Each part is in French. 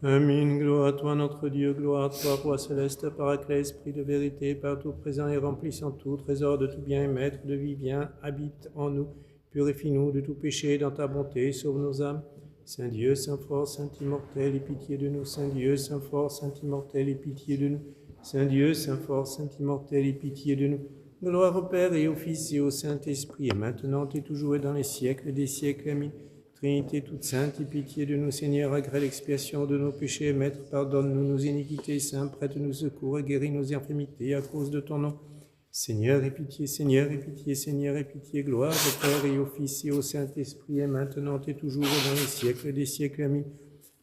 Amen. Gloire à toi, notre Dieu, gloire à toi, Roi céleste, Paraclet, Esprit de vérité, partout présent et remplissant tout trésor de tout bien et maître de vie, viens, habite en nous, purifie-nous de tout péché dans ta bonté, sauve nos âmes. Saint Dieu, Saint fort, Saint immortel, aie pitié de nous. Saint Dieu, Saint fort, Saint immortel, aie pitié de nous. Saint Dieu, Saint fort, Saint immortel, aie pitié de nous. Gloire au Père et au Fils et au Saint-Esprit, et maintenant et toujours et dans les siècles des siècles. Amen. Trinité toute sainte, aie pitié de nous, Seigneur, agrée l'expiation de nos péchés. Maître, pardonne-nous nos iniquités. Saint, prête-nous secours et guéris nos infirmités à cause de ton nom. Seigneur, aie pitié, Seigneur, aie pitié, Seigneur, aie pitié. Gloire au Père et au Fils et au Saint-Esprit, et maintenant et toujours et dans les siècles des siècles. Amen.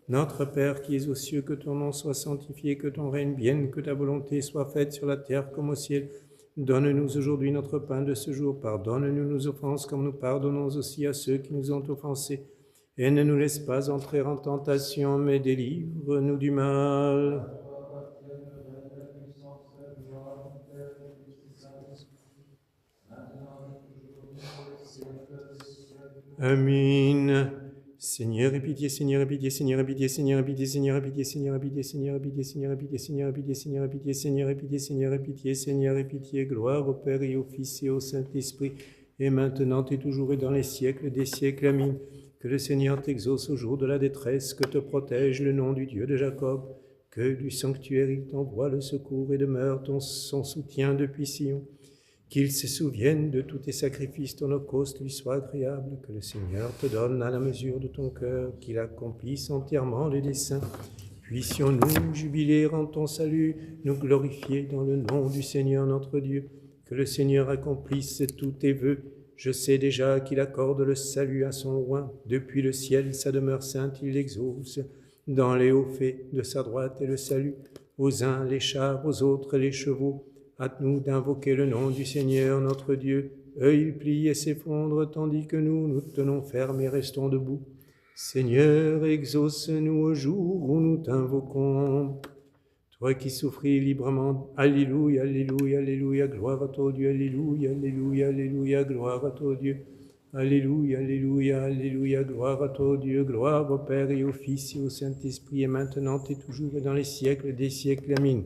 Notre Père qui es aux cieux, que ton nom soit sanctifié, que ton règne vienne, que ta volonté soit faite sur la terre comme au ciel. Donne-nous aujourd'hui notre pain de ce jour. Pardonne-nous nos offenses comme nous pardonnons aussi à ceux qui nous ont offensés. Et ne nous laisse pas entrer en tentation, mais délivre-nous du mal. Amen. Seigneur, aie pitié, Seigneur, aie pitié, Seigneur, aie pitié, Seigneur, aie pitié, Seigneur, aie pitié, Seigneur, aie pitié, Seigneur, aie pitié, Seigneur, aie pitié, Seigneur, aie pitié, Seigneur, aie pitié, Seigneur, aie pitié, Seigneur, aie pitié, Seigneur, aie pitié, gloire au Père et au Fils et au Saint-Esprit, et maintenant et toujours et dans les siècles des siècles. Amen. Que le Seigneur t'exauce au jour de la détresse, que te protège le nom du Dieu de Jacob, que du sanctuaire il t'envoie le secours et demeure son soutien depuis Sion. Qu'il se souvienne de tous tes sacrifices, ton holocauste lui soit agréable, que le Seigneur te donne à la mesure de ton cœur, qu'il accomplisse entièrement les desseins. Puissions-nous jubiler en ton salut, nous glorifier dans le nom du Seigneur notre Dieu. Que le Seigneur accomplisse tous tes vœux. Je sais déjà qu'il accorde le salut à son roi. Depuis le ciel, sa demeure sainte, il l'exauce. Dans les hauts faits de sa droite est le salut. Aux uns les chars, aux autres les chevaux. Hâte-nous d'invoquer le nom du Seigneur notre Dieu. Eux, ils plient et s'effondrent, tandis que nous tenons ferme et restons debout. Seigneur, exauce-nous au jour où nous t'invoquons. Toi qui souffris librement, alléluia, alléluia, alléluia, gloire à ton Dieu, alléluia, alléluia, alléluia, gloire à ton Dieu. Alléluia, alléluia, alléluia, gloire à ton Dieu, gloire au Père et au Fils et au Saint-Esprit, et maintenant et toujours et dans les siècles des siècles. Amen.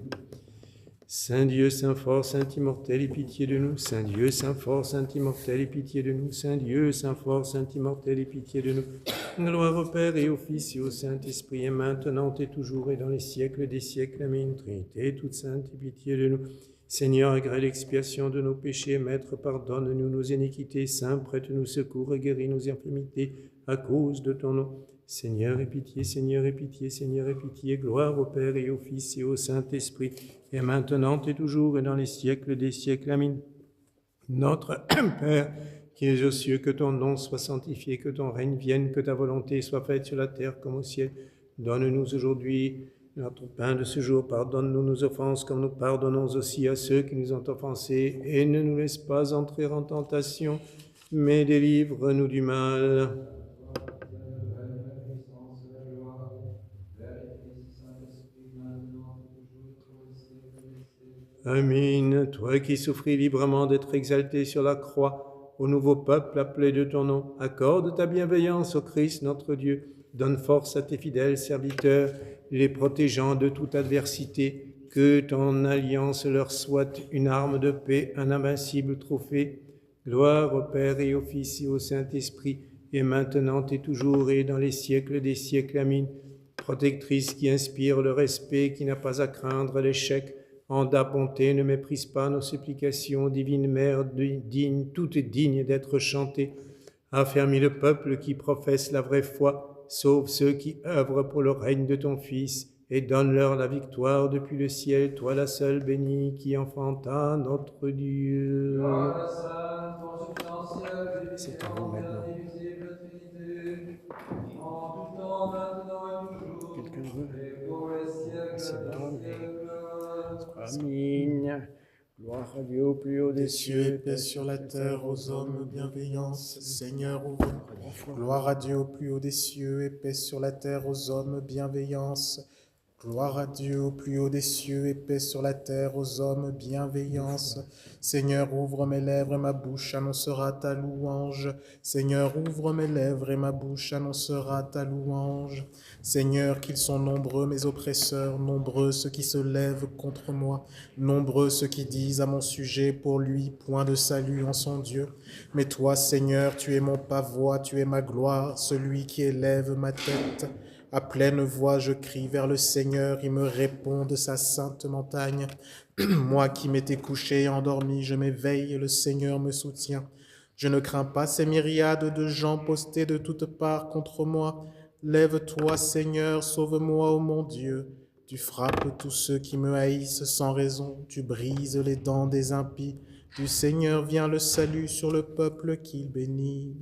Saint Dieu, Saint fort, Saint immortel, aie pitié de nous. Saint Dieu, Saint fort, Saint immortel, aie pitié de nous. Saint Dieu, Saint fort, Saint immortel, aie pitié de nous. Gloire au Père et au Fils et au Saint-Esprit, et maintenant et toujours et dans les siècles des siècles. Amen. Trinité toute sainte, aie pitié de nous. Seigneur, agrée l'expiation de nos péchés. Maître, pardonne-nous nos iniquités. Saint, prête-nous secours et guéris nos infirmités à cause de ton nom. Seigneur, aie pitié, Seigneur, aie pitié, Seigneur, aie pitié. Gloire au Père et au Fils et au Saint-Esprit, et maintenant et toujours et dans les siècles des siècles. Amen. Notre Père, qui es aux cieux, que ton nom soit sanctifié, que ton règne vienne, que ta volonté soit faite sur la terre comme au ciel. Donne-nous aujourd'hui notre pain de ce jour. Pardonne-nous nos offenses, comme nous pardonnons aussi à ceux qui nous ont offensés. Et ne nous laisse pas entrer en tentation, mais délivre-nous du mal. Amen. Toi qui souffris librement d'être exalté sur la croix, au nouveau peuple appelé de ton nom, accorde ta bienveillance au Christ notre Dieu. Donne force à tes fidèles serviteurs, les protégeant de toute adversité. Que ton alliance leur soit une arme de paix, un invincible trophée. Gloire au Père et au Fils et au Saint-Esprit, et maintenant et toujours et dans les siècles des siècles. Amen. Protectrice qui inspire le respect, qui n'a pas à craindre l'échec, en ta bonté, ne méprise pas nos supplications, divine Mère, toute digne d'être chantée. Affermis le peuple qui professe la vraie foi, sauve ceux qui œuvrent pour le règne de ton Fils, et donne-leur la victoire depuis le ciel, toi la seule bénie qui enfanta notre Dieu. C'est à vous maintenant. Quelqu'un veut? C'est là, mais... Amen. Gloire à Dieu au plus haut des cieux, paix sur la terre aux hommes, bienveillance, Seigneur ouvre. Gloire à Dieu au plus haut des cieux, et paix sur la terre aux hommes, bienveillance. Gloire à Dieu au plus haut des cieux et paix sur la terre aux hommes bienveillance. Seigneur, ouvre mes lèvres et ma bouche annoncera ta louange. Seigneur, ouvre mes lèvres et ma bouche annoncera ta louange. Seigneur, qu'ils sont nombreux mes oppresseurs, nombreux ceux qui se lèvent contre moi, nombreux ceux qui disent à mon sujet pour lui point de salut en son Dieu. Mais toi, Seigneur, tu es mon pavois, tu es ma gloire, celui qui élève ma tête. À pleine voix, je crie vers le Seigneur, il me répond de sa sainte montagne. Moi qui m'étais couché et endormi, je m'éveille, le Seigneur me soutient. Je ne crains pas ces myriades de gens postés de toutes parts contre moi. Lève-toi, Seigneur, sauve-moi, ô mon Dieu. Tu frappes tous ceux qui me haïssent sans raison, tu brises les dents des impies. Du Seigneur vient le salut sur le peuple qu'il bénit.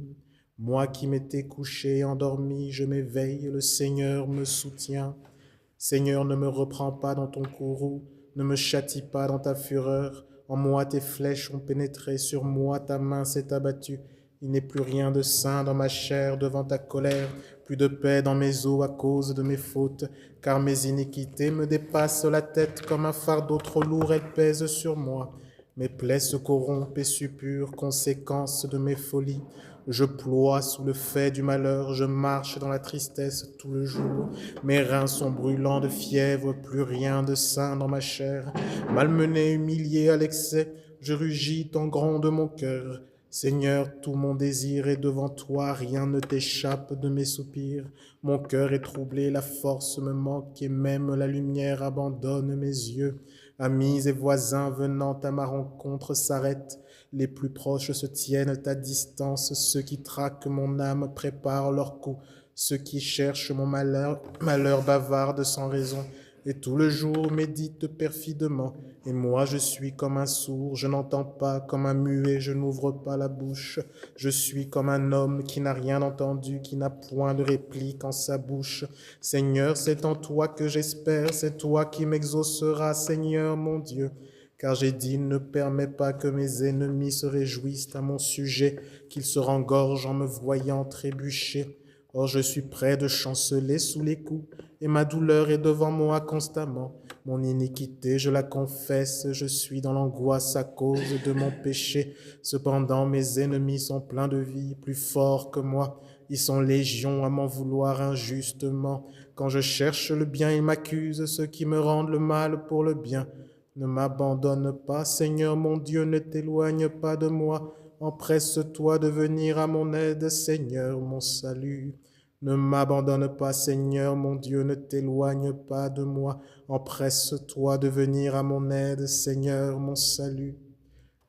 Moi qui m'étais couché et endormi, je m'éveille, le Seigneur me soutient. Seigneur, ne me reprends pas dans ton courroux, ne me châtie pas dans ta fureur. En moi tes flèches ont pénétré, sur moi ta main s'est abattue. Il n'est plus rien de sain dans ma chair devant ta colère, plus de paix dans mes os à cause de mes fautes, car mes iniquités me dépassent la tête comme un fardeau trop lourd, elles pèsent sur moi. Mes plaies se corrompent et suppurent, conséquence de mes folies. Je ploie sous le fait du malheur, je marche dans la tristesse tout le jour. Mes reins sont brûlants de fièvre, plus rien de sain dans ma chair. Malmené, humilié à l'excès, je rugis en gronde mon cœur. Seigneur, tout mon désir est devant toi, rien ne t'échappe de mes soupirs. Mon cœur est troublé, la force me manque et même la lumière abandonne mes yeux. Amis et voisins venant à ma rencontre s'arrêtent. Les plus proches se tiennent à distance. Ceux qui traquent mon âme préparent leur coup. Ceux qui cherchent mon malheur bavardent sans raison. Et tout le jour méditent perfidement. Et moi je suis comme un sourd, je n'entends pas, comme un muet, je n'ouvre pas la bouche. Je suis comme un homme qui n'a rien entendu, qui n'a point de réplique en sa bouche. Seigneur, c'est en toi que j'espère, c'est toi qui m'exauceras, Seigneur mon Dieu. Car j'ai dit, ne permets pas que mes ennemis se réjouissent à mon sujet, qu'ils se rengorgent en me voyant trébucher. Or je suis près de chanceler sous les coups, et ma douleur est devant moi constamment. Mon iniquité, je la confesse, je suis dans l'angoisse à cause de mon péché. Cependant mes ennemis sont pleins de vie, plus forts que moi. Ils sont légions à m'en vouloir injustement. Quand je cherche le bien, ils m'accusent, ceux qui me rendent le mal pour le bien. Ne m'abandonne pas, Seigneur mon Dieu, ne t'éloigne pas de moi. Empresse-toi de venir à mon aide, Seigneur mon salut. Ne m'abandonne pas, Seigneur mon Dieu, ne t'éloigne pas de moi. Empresse-toi de venir à mon aide, Seigneur mon salut.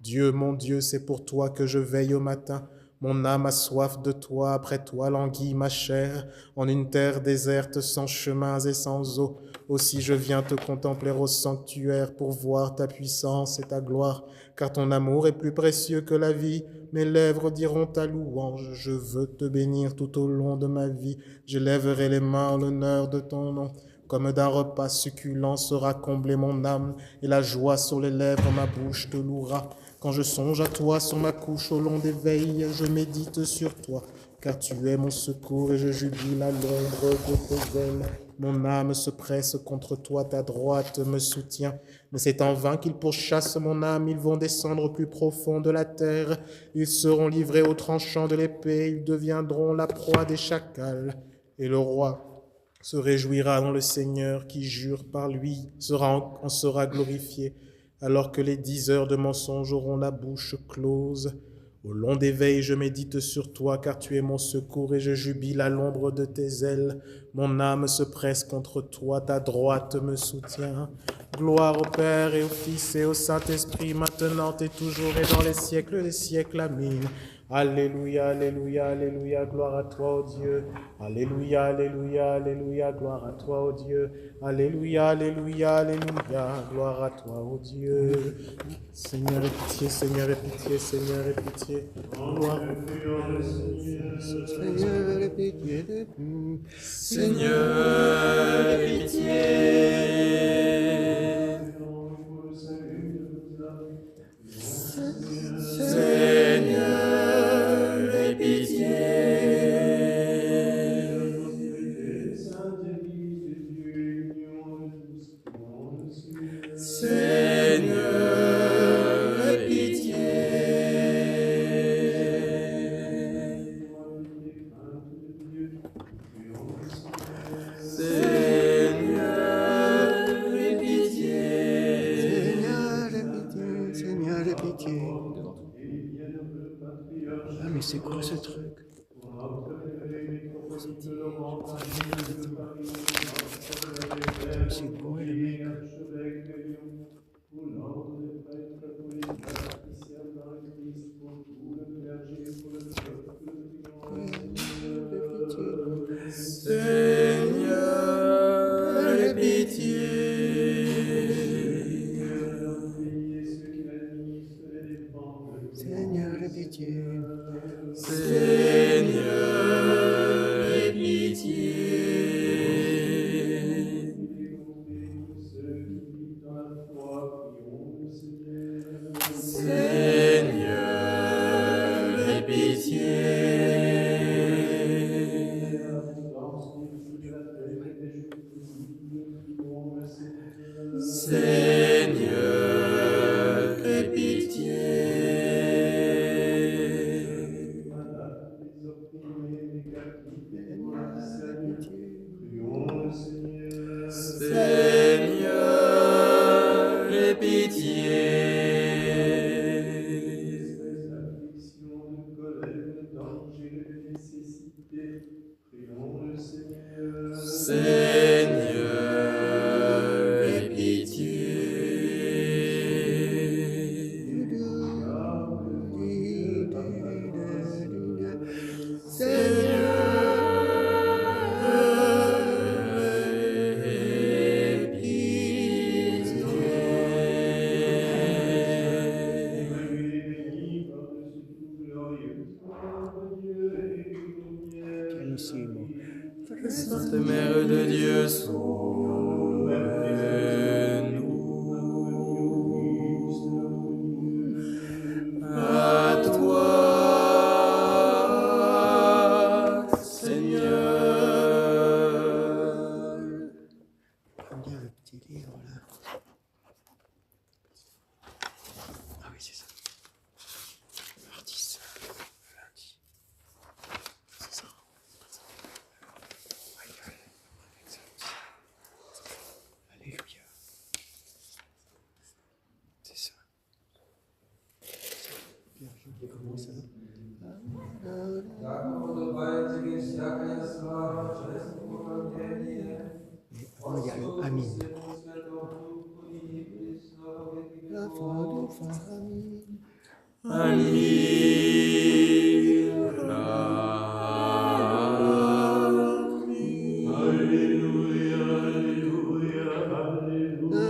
Dieu, mon Dieu, c'est pour toi que je veille au matin. Mon âme a soif de toi, après toi languit ma chair, en une terre déserte sans chemins et sans eau. Aussi je viens te contempler au sanctuaire pour voir ta puissance et ta gloire, car ton amour est plus précieux que la vie. Mes lèvres diront ta louange, je veux te bénir tout au long de ma vie. Je lèverai les mains en l'honneur de ton nom. Comme d'un repas succulent sera comblée mon âme, et la joie sur les lèvres ma bouche te louera. Quand je songe à toi sur ma couche au long des veilles, je médite sur toi, car tu es mon secours et je jubile à l'ombre de tes ailes. Mon âme se presse contre toi, ta droite me soutient. Mais c'est en vain qu'ils pourchassent mon âme, ils vont descendre au plus profond de la terre. Ils seront livrés aux tranchants de l'épée, ils deviendront la proie des chacals. Et le roi se réjouira dans le Seigneur qui jure par lui, en sera glorifié, alors que les 10 heures de mensonge auront la bouche close. Au long des veilles, je médite sur toi, car tu es mon secours et je jubile à l'ombre de tes ailes. Mon âme se presse contre toi, ta droite me soutient. Gloire au Père et au Fils et au Saint-Esprit, maintenant et toujours et dans les siècles des siècles. Amen. Alléluia, alléluia, alléluia, gloire à toi, ô Dieu. Alléluia, alléluia, alléluia, gloire à toi, ô Dieu. Alléluia, alléluia, alléluia, gloire à toi, ô Dieu. Seigneur, aie pitié, Seigneur, aie pitié, Seigneur, aie pitié. Gloire au Seigneur, aie pitié. Seigneur, aie pitié. Seigneur, aie pitié. Seigneur, aie pitié. Seigneur, aie pitié. Seigneur, aie pitié. Seigneur, aie pitié. Seigneur, aie pitié. Seigneur, aie pitié. Seigneur, aie Sainte Mère de Dieu, sauve-nous. À toi, Seigneur. Prends bien le petit livre là. Ah oui, c'est ça. Mardi, ça. Lundi. C'est ça. Alléluia. C'est ça. Bien, je comment ça. Avant, il y a le Amin. La foi de famille. Alléluia, Alléluia, Alléluia.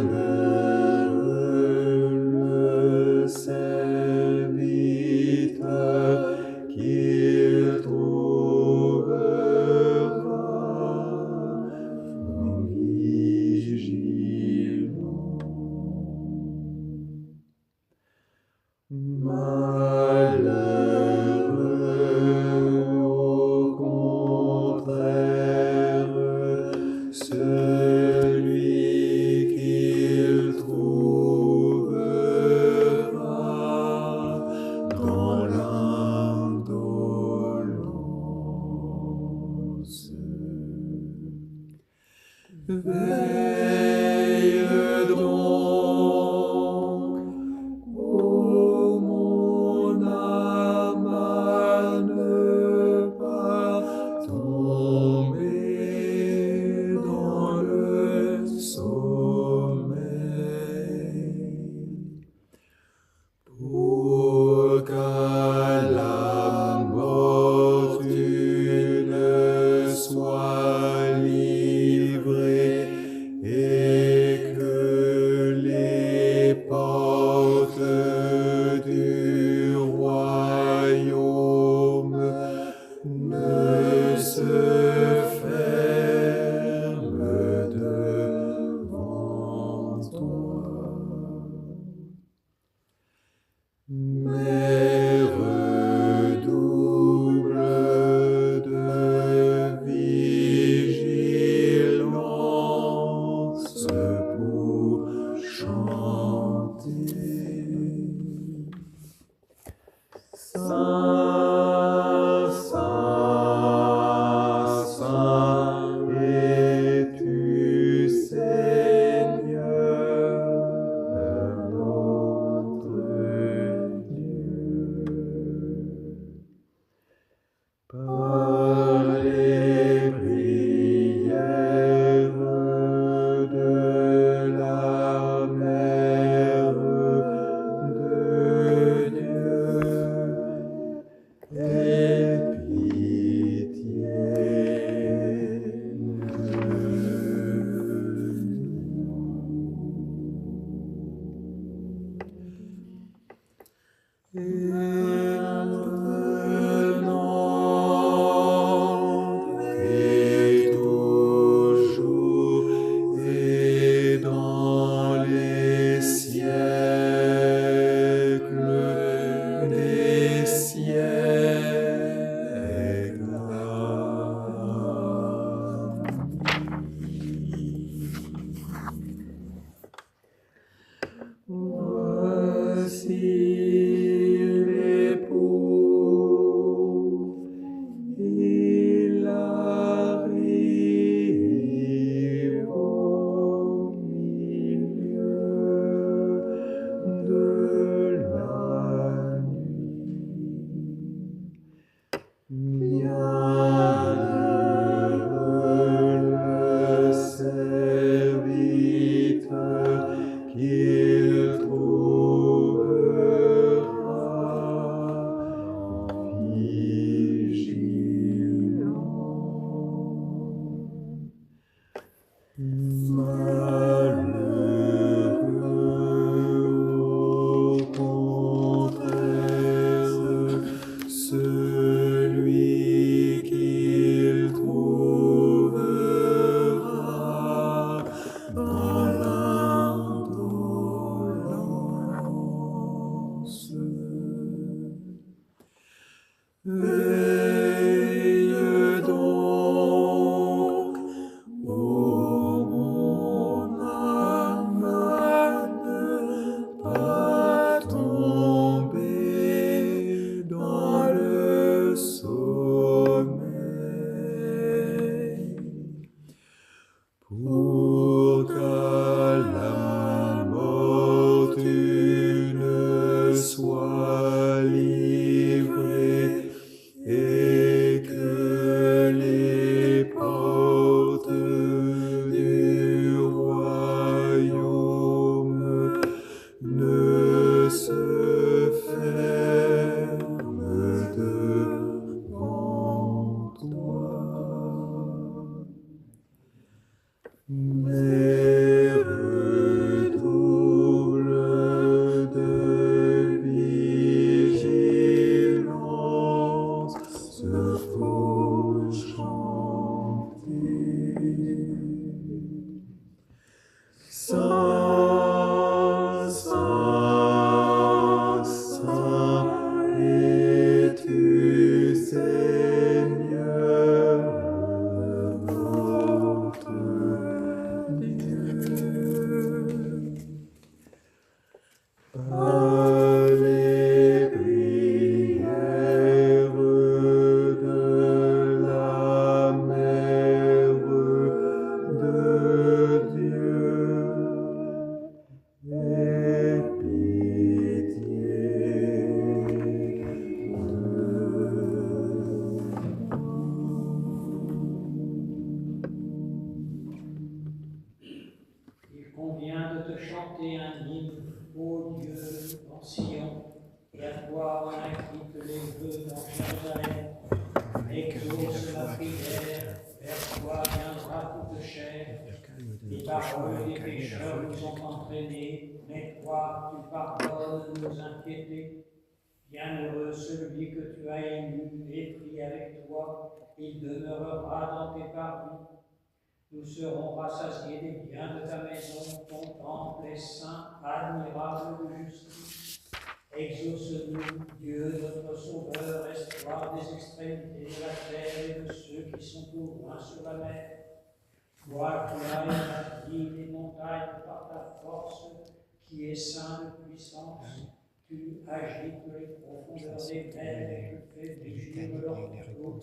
le serviteur qu'il trouvera vigilant. Malheureux au contraire, celui qu'il trouvera dans l'indolence. Veille donc, ô mon âme, à ne pas tomber dans le sommeil, pour qu'à la mort tu ne sois livré et que les portes du royaume ne se ferment devant toi. Mais redouble de vigilance pour chanter. Saint, Saint, Saint es-tu, Seigneur, notre Dieu. Par les prières de la Mère de Dieu, aie pitié de nous. Et maintenant et toujours et dans les siècles des siècles. Voici l'époux, il arrive au milieu de la nuit. Bienheureux le serviteur qu'il trouvera vigilant. Malheureux au contraire, celui qu'il trouvera dans l'indolence. Saint, Saint, Saint es-tu, Seigneur, notre Dieu. Par les prières de la Mère de Dieu, aie pitié de Il convient de te chanter un hymne, ô Dieu, en Sion, et à toi on acquitte les vœux dans Jérusalem. Exauce la prière, vers toi viendra toute chair. Les paroles des pécheurs nous ont entraînés, mais toi, tu pardonnes nos impiétés. Bienheureux celui que tu as élu et pris avec toi, il demeurera dans tes parvis. Nous serons rassasiés des biens de ta maison, ton temple est saint, admirable de justice. Exauce-nous, Dieu, notre Sauveur, espoir des extrémités de la terre et de ceux qui sont au loin sur la mer. Toi qui as établi les montagnes par ta force, qui est saint de puissance, tu agites les profondeurs des mers et tu fais bouger leurs eaux.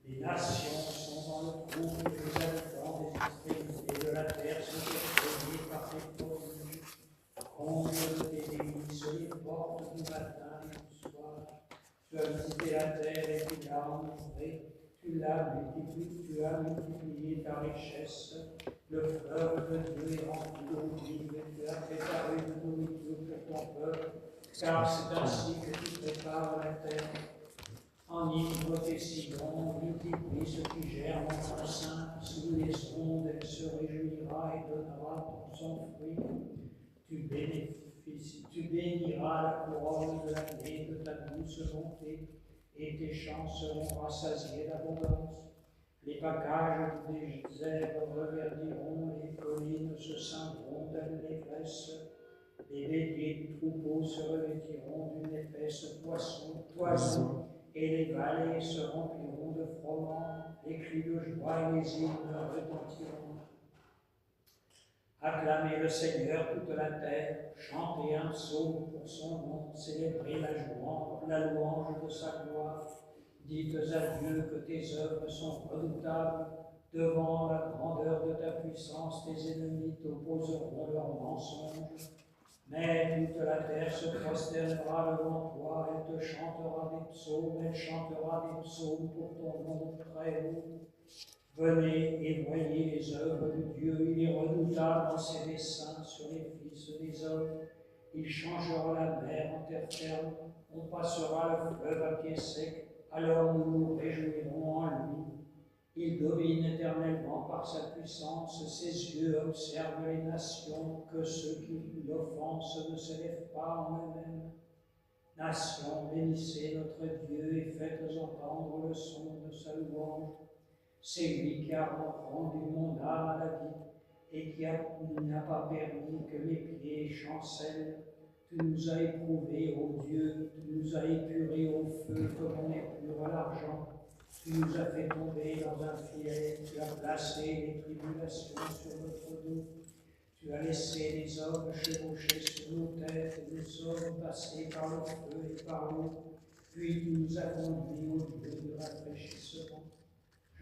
Les nations sont dans le trouble, les habitants des extrémités de la terre sont effrayés par tes prodiges. Comble de tes délices les portes du matin et du soir. Tu as visité la terre et tu l'as enivrée. Tu as multiplié ta richesse. Le fleuve de Dieu est rempli d'eau vive et tu as préparé de nourriture pour ton peuple, car c'est ainsi que tu prépares la terre. Enivre tes sillons, multiplie ce qui germe en ton sein, sous les ondes elle se réjouira et donnera son fruit. Tu béniras la couronne de l'année de ta douce bonté, et tes champs seront rassasiés d'abondance. Les packages des désert reverdiront, les collines se ceindront d'allégresse. Les béliers du troupeau se revêtiront d'une épaisse toison, et les vallées se rempliront de froment, les cris de joie et les hymnes retentiront. Acclamez le Seigneur toute la terre, chantez un psaume pour son nom, célébrez la louange de sa gloire. Dites à Dieu que tes œuvres sont redoutables. Devant la grandeur de ta puissance, tes ennemis t'opposeront leurs mensonges. Mais toute la terre se prosternera devant toi, elle te chantera des psaumes, elle chantera des psaumes pour ton nom très haut. Venez et voyez les œuvres de Dieu, il est redoutable en ses desseins sur les fils des hommes. Il changera la mer en terre ferme, on passera le fleuve à pied sec, alors nous nous réjouirons en lui. Il domine éternellement par sa puissance, ses yeux observent les nations, que ceux qui l'offensent ne s'élèvent pas en eux-mêmes. Nations, bénissez notre Dieu et faites entendre le son de sa louange. C'est lui qui a rendu mon âme à la vie et qui n'a pas permis que mes pieds chancellent. Tu nous as éprouvés, ô Dieu, tu nous as épurés au feu comme on épure l'argent. Tu nous as fait tomber dans un filet, tu as placé les tribulations sur notre dos. Tu as laissé les hommes chevaucher sur nos têtes, et nous sommes passés par le feu et par l'eau. Puis tu nous as conduits au lieu de rafraîchissement.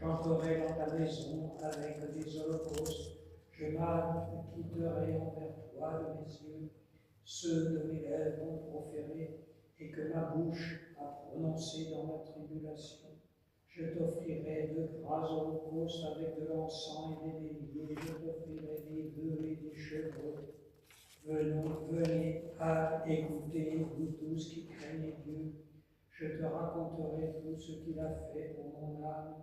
J'entrerai dans ta maison avec des holocaustes. Je m'acquitterai envers toi de mes yeux, ceux de mes lèvres ont proféré, et que ma bouche a prononcé dans ma tribulation. Je t'offrirai de gras holocaustes avec de l'encens et des béliers, je t'offrirai des bœufs et des chevreaux. Venez à écouter, vous tous qui craignez Dieu. Je te raconterai tout ce qu'il a fait pour mon âme.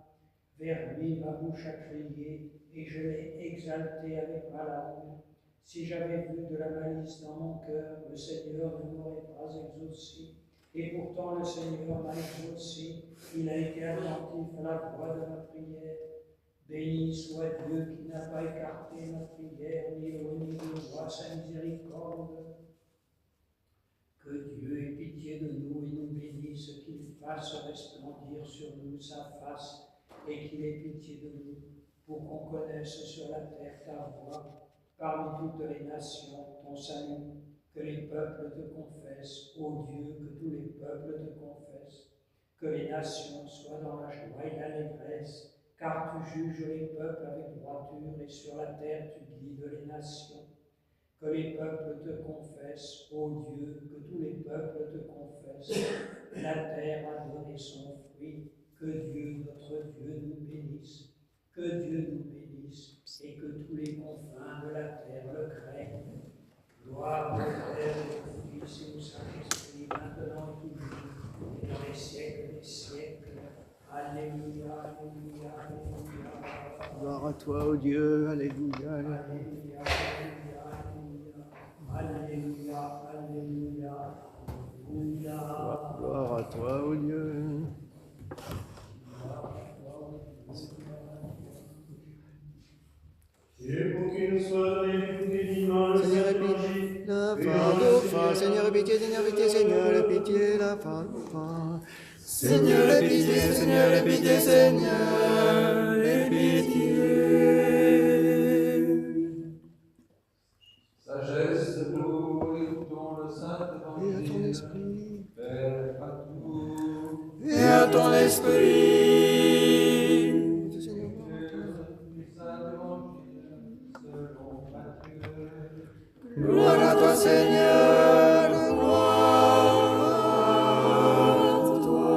Vers lui, ma bouche a crié, et je l'ai exalté avec ma langue. Si j'avais vu de la malice dans mon cœur, le Seigneur ne m'aurait pas exaucé. Et pourtant, le Seigneur m'a exaucé. Il a été attentif à la voix de ma prière. Béni soit Dieu qui n'a pas écarté ma prière, ni éloigné de nous sa face et qu'il ait pitié de nous, pour qu'on connaisse sur la terre ta voie, parmi toutes les nations ton salut, que les peuples te confessent, ô Dieu, que tous les peuples te confessent, que les nations soient dans la joie et l'allégresse, car tu juges les peuples avec droiture et sur la terre tu guides les nations. Que les peuples te confessent, ô Dieu, que tous les peuples te confessent. La terre a donné son fruit, que Dieu, notre Dieu, nous bénisse. Que Dieu nous bénisse et que tous les confins de la terre le craignent. Gloire au Père et au Fils et au Saint-Esprit, maintenant et toujours, et dans les siècles des siècles. Alléluia, alléluia, alléluia. Gloire à toi, ô Dieu. Alléluia. Alléluia, alléluia, alléluia. Alléluia, alléluia, alléluia. Gloire à toi, ô Dieu. Et pour qu'il nous soit donné d'écouter dignement le Seigneur, Saint-Évangile, la fin nos fins. Seigneur, pitié, Seigneur, pitié, Seigneur, pitié, la fin nos fins. Seigneur, pitié, Seigneur, pitié, Seigneur, pitié. Sagesse, nous écoutons le Saint Et à ton Évangile. esprit. Père à tout. Et à ton esprit. Seigneur, Du Saint Évangile selon Matthieu. gloire à toi, Seigneur, gloire à toi.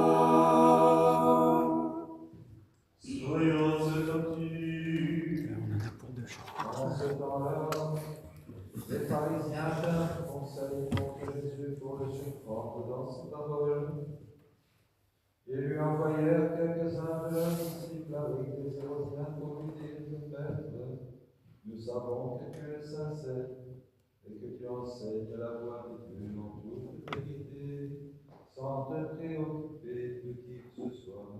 soyons attentifs. On en a pour 2 jours. En ce temps-là, les pharisiens vinrent conseiller contre Jésus pour le surprendre dans ses paroles. Ils lui envoyèrent quelques-uns de leurs disciples avec des Hérodiens pour lui dire: Maître, nous savons que tu es sincère et que tu enseignes la voie de Dieu en toute vérité, sans te préoccuper de qui que ce soit,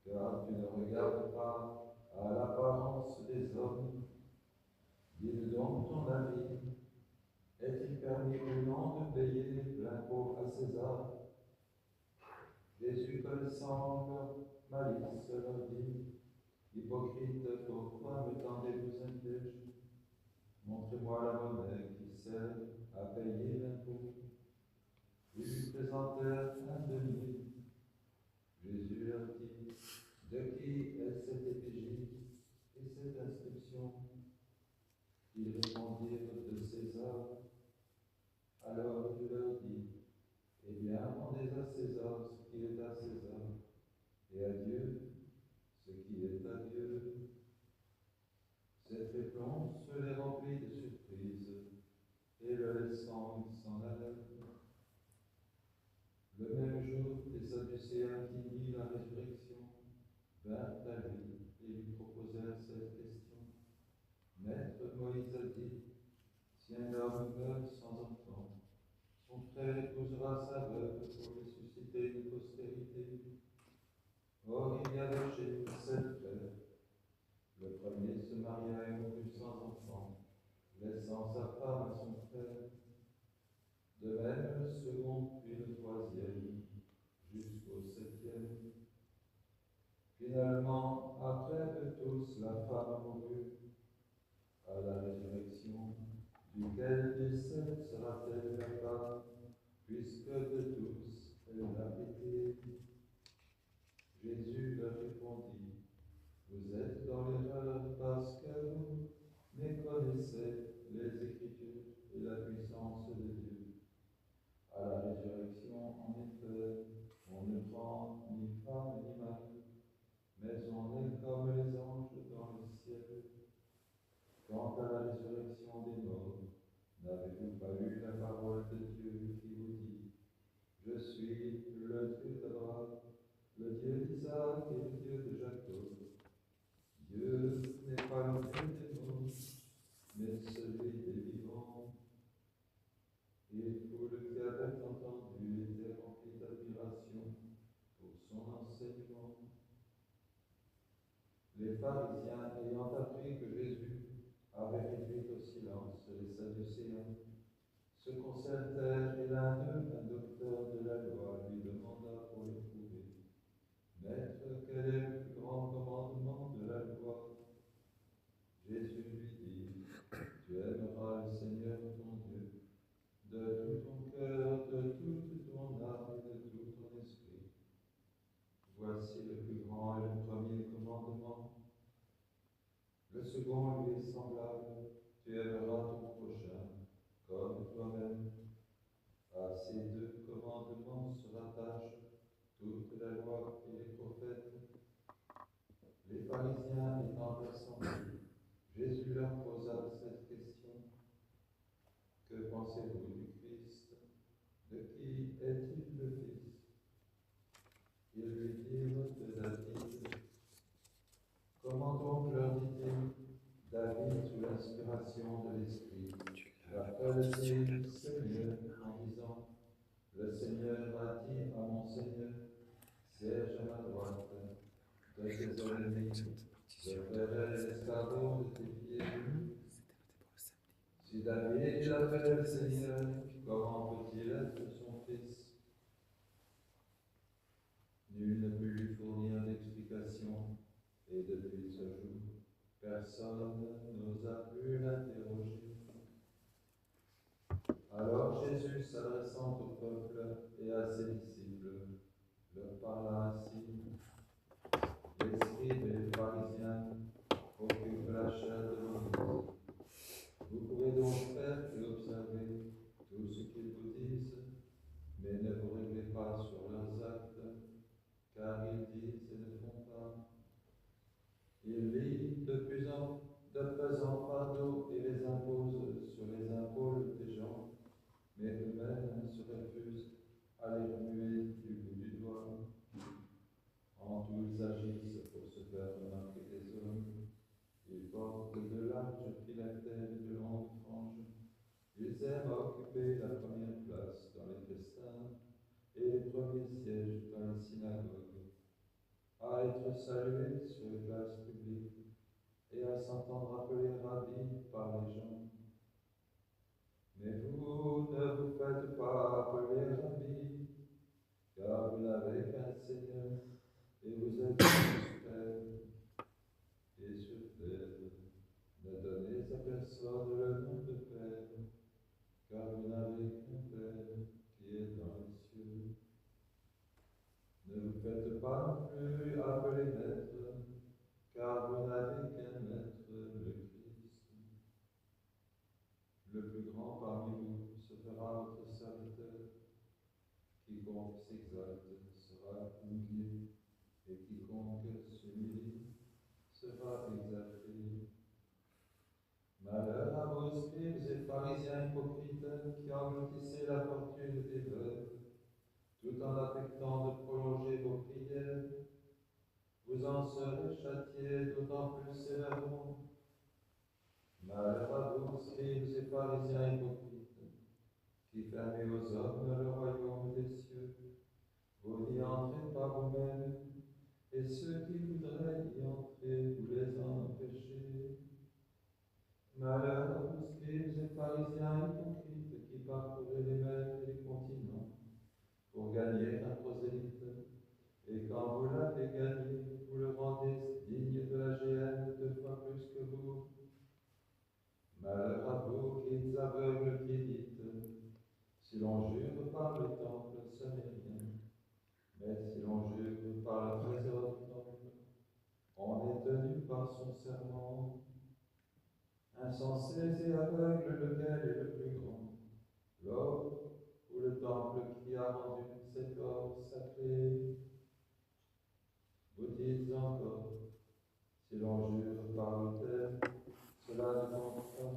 car tu ne regardes pas à l'apparence des hommes. Dis-nous donc ton avis. Est-il permis ou non de payer l'impôt à César? Jésus, connaissant leur malice, leur dit: Hypocrite, pourquoi me tendez-vous un piège? Montrez-moi la monnaie qui sert à payer l'impôt. Ils lui présentèrent un denier. Jésus leur dit: De qui est cette effigie et cette inscription? Ils répondirent: De César. Alors il leur dit: Eh bien, rendez à César ce qui est à César, et à Dieu ce qui est à Dieu. Cette réponse les remplit de surprise, et le laissant, ils s'en allèrent. Le même jour, les Sadducéens qui nient la résurrection vinrent à lui et lui proposèrent cette question: Maître, Moïse a dit: Si un homme meurt sans enfant, son frère épousera sa veuve pour lui susciter une postérité. Or, il y avait chez nous 7 frères. Le premier se maria et mourut sans enfant, laissant sa femme à son frère. De même, le second, puis le troisième, jusqu'au 7e. Finalement, après eux tous, la femme mourut. À la résurrection, duquel des 7 sera-t-elle la femme, puisque de tous elle l'a été? Jésus leur répondit: Vous êtes dans l'erreur parce que vous méconnaissez les Écritures et la puissance de Dieu. À la résurrection, en effet, on ne prend ni femme ni mari, mais on est comme les anges dans le ciel. Quant à la résurrection des morts, n'avez-vous pas lu la parole de Dieu qui vous dit: Je suis le Dieu d'Abraham, le Dieu d'Isaac et le Dieu de Jacob? Dieu n'est pas le Dieu des morts, mais celui des vivants. Et vous, qui avez entendu, était rempli d'admiration pour son enseignement. Les pharisiens, ayant appris que Jésus avait réduit au silence les Sadducéens, se concertèrent, et l'un d'eux, un docteur de la loi, lui demanda pour l'éprouver: Maître, quelle pensez-vous du Christ? De qui est-il le Fils? Ils lui dirent de David. Comment donc leur dit-il? David, sous l'inspiration de l'Esprit, a élevé le Seigneur en disant, le Seigneur a dit à mon Seigneur, siège à ma droite de tes ennemis, je ferai l'escargot de tes pieds. Si David l'appelle Seigneur, comment peut-il être son fils? Nul ne peut lui fournir d'explication, et depuis ce jour, personne n'osa plus l'interroger. Alors Jésus, s'adressant au peuple et à ses disciples, leur parla ainsi. Les scribes et les pharisiens occupent la chair de Moïse. Vous pouvez donc faire et observer tout ce qu'ils vous disent, mais ne vous réglez pas sur leurs actes, car ils disent et ne font pas. Ils lient de pesants fardeaux et les imposent sur les épaules des gens, mais eux-mêmes se refusent à les remuer du bout du doigt. En tout, ils agissent pour se faire remarquer des hommes. Ils portent de larges phylactères et de longues franges. Ils aiment à occuper la première place dans les festins et les premiers sièges dans les synagogues, à être salués sur les places publiques et à s'entendre appeler Rabbi par les gens. Mais vous ne vous faites pas appeler Rabbi, car vous n'avez qu'un Seigneur, et vous êtes tous Père. Et sur terre, ne donnez à personne le nom de Père, car vous n'avez qu'un Père qui est dans les cieux. Ne vous faites pas non plus appeler Maître, car vous n'avez qu'un Maître, le Christ. Le plus grand parmi vous se fera votre serviteur. Quiconque s'exalte sera humilié, et quiconque s'humilie sera exalté. Malheur à vos scribes et pharisiens hypocrites qui engloutissez la fortune des veuves, tout en affectant de prolonger vos prières. Vous en serez châtiés d'autant plus sévèrement. Malheur à vous, scribes et pharisiens hypocrites, qui fermez aux hommes le royaume des cieux. Vous n'y entrez pas vous-mêmes, et ceux qui voudraient y entrer, vous les en empêchez. Malheur à vous, scribes et pharisiens hypocrites, qui parcourez les mers et les continents pour gagner un prosélyte, et quand vous l'avez gagné, vous le rendez digne de la géhenne 2 fois plus que vous. Malheur à vous, qui aveugles, qui dites, si l'on jure par le temple, ce n'est rien, mais si l'on jure par le trésor du temple, on est tenu par son serment. Insensés et aveugles, lequel est le plus grand, l'or ou le temple qui a rendu cet or sacré? Vous dites encore, si l'on jure par l'autel, cela ne compte pas,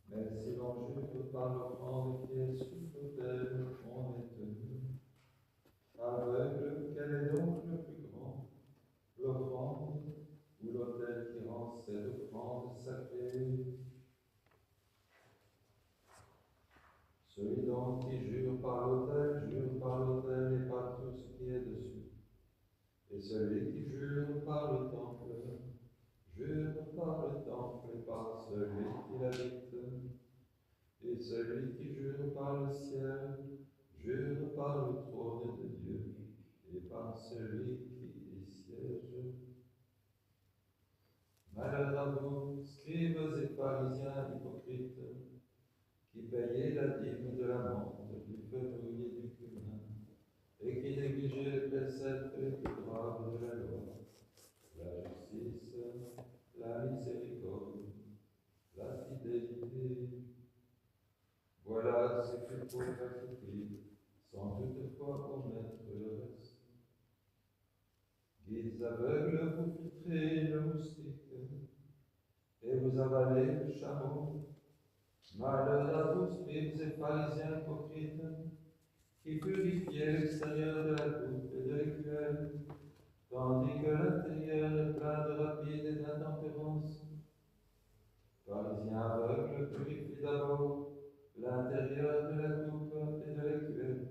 mais si l'on jure par l'offrande qui est sous l'autel, on est tenu. Aveugle, quel est donc le plus grand, l'offrande ou l'autel qui rend cette offrande sacrée? Celui donc qui jure par l'autel et par tout ce qui est dessus. Et celui qui jure par le temple, jure par le temple et par celui qui l'habite. Et celui qui jure par le ciel, jure par le trône de Dieu et par celui qui y siège. Malheur à vous, scribes et pharisiens hypocrites, qui payez la dîme de la menthe, du fenouil et du cumin, et qui négligez les préceptes les plus graves de la loi, la justice, la miséricorde, la fidélité. Voilà ce qu'il faut accomplir, sans toutefois omettre le reste. Guides aveugles, vous filtrez le moustique, et vous avalez le chameau. Malheur à vous, scribes et pharisiens hypocrites, qui purifiez l'extérieur de la coupe et de l'écuelle, tandis que l'intérieur est plein de rapide et d'intempérance. Pharisiens aveugles, purifient d'abord l'intérieur de la coupe et de l'écuelle,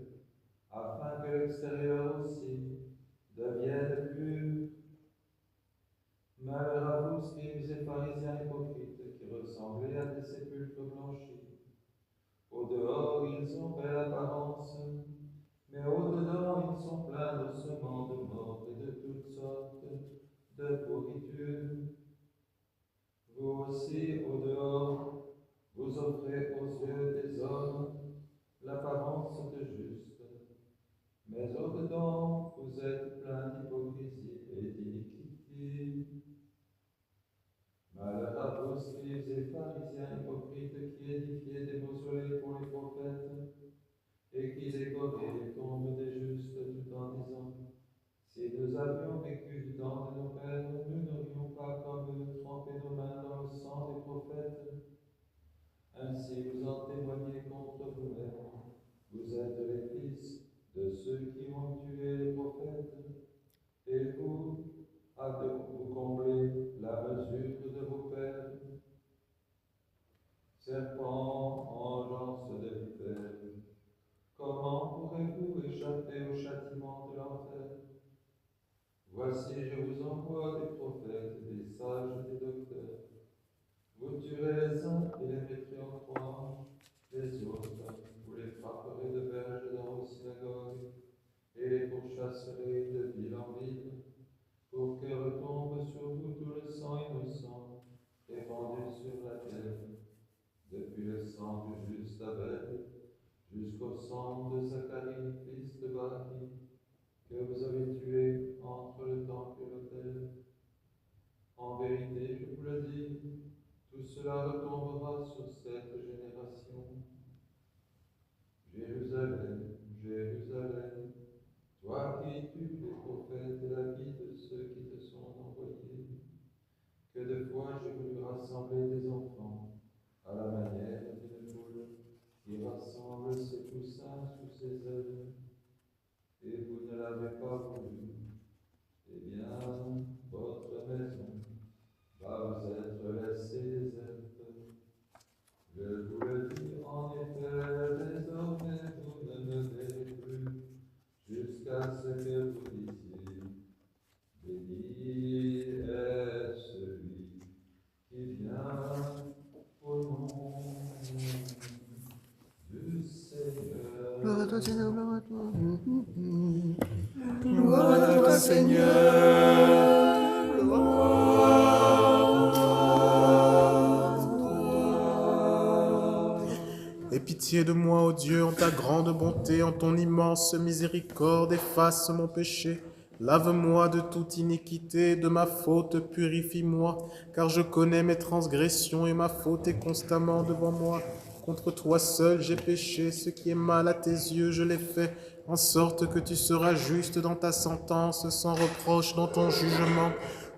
afin que l'extérieur aussi devienne pur. Malheur à vous, scribes et pharisiens hypocrites, qui ressemblez à des sépulcres blanchis. Au dehors, ils ont belle apparence, mais au-dedans, ils sont pleins d'ossements de mort et de toutes sortes de pourriture. Vous aussi, au dehors, vous offrez aux yeux des hommes l'apparence de juste, mais au-dedans, vous êtes pleins d'hypocrisie et d'iniquité. Malheur à vous, scribes et pharisiens hypocrites, qui édifiez des mausolées pour les prophètes, et qui décorez les tombes des justes tout en disant: si nous avions vécu du temps de nos pères, nous n'aurions pas comme eux trempé nos mains dans le sang des prophètes. Ainsi vous en témoignez contre vous-même. Vous êtes les fils de ceux qui ont tué les prophètes, et vous, à de vous combler la mesure de vos pères. Serpents, engeance de vipères, comment pourrez-vous échapper au châtiment de l'enfer? Voici, je vous envoie des prophètes, des sages et des docteurs. Vous tuerez les uns et les mettrez en croix, les autres, vous les frapperez de verges dans vos synagogues, et les pourchasserez de ville en ville, pour que retombe sur vous tout le sang innocent répandu sur la terre, depuis le sang du juste Abel jusqu'au sang de Zacharie, fils de Barachi, que vous avez tué entre le temple et l'autel. En vérité, je vous le dis, tout cela retombera sur cette génération. Jérusalem, Jérusalem, toi qui tues les prophètes et la vie de ceux qui te sont envoyés, que de fois j'ai voulu rassembler des enfants à la manière d'une poule qui rassemble ses poussins sous ses ailes, et vous ne l'avez pas voulu. Eh bien, votre maison va vous être laissée déserte. Je vous le dis en effet, désormais vous ne me verrez plus, jusqu'à ce que vous disiez: béni est celui qui vient au nom du Seigneur. Gloire à toi, Seigneur, gloire à toi. Gloire à toi, Seigneur. Gloire à toi. Aie pitié de moi, ô Dieu, en ta grande bonté, en ton immense miséricorde, efface mon péché. Lave-moi de toute iniquité, de ma faute purifie-moi, car je connais mes transgressions et ma faute est constamment devant moi. Contre toi seul j'ai péché, ce qui est mal à tes yeux je l'ai fait, en sorte que tu seras juste dans ta sentence, sans reproche dans ton jugement.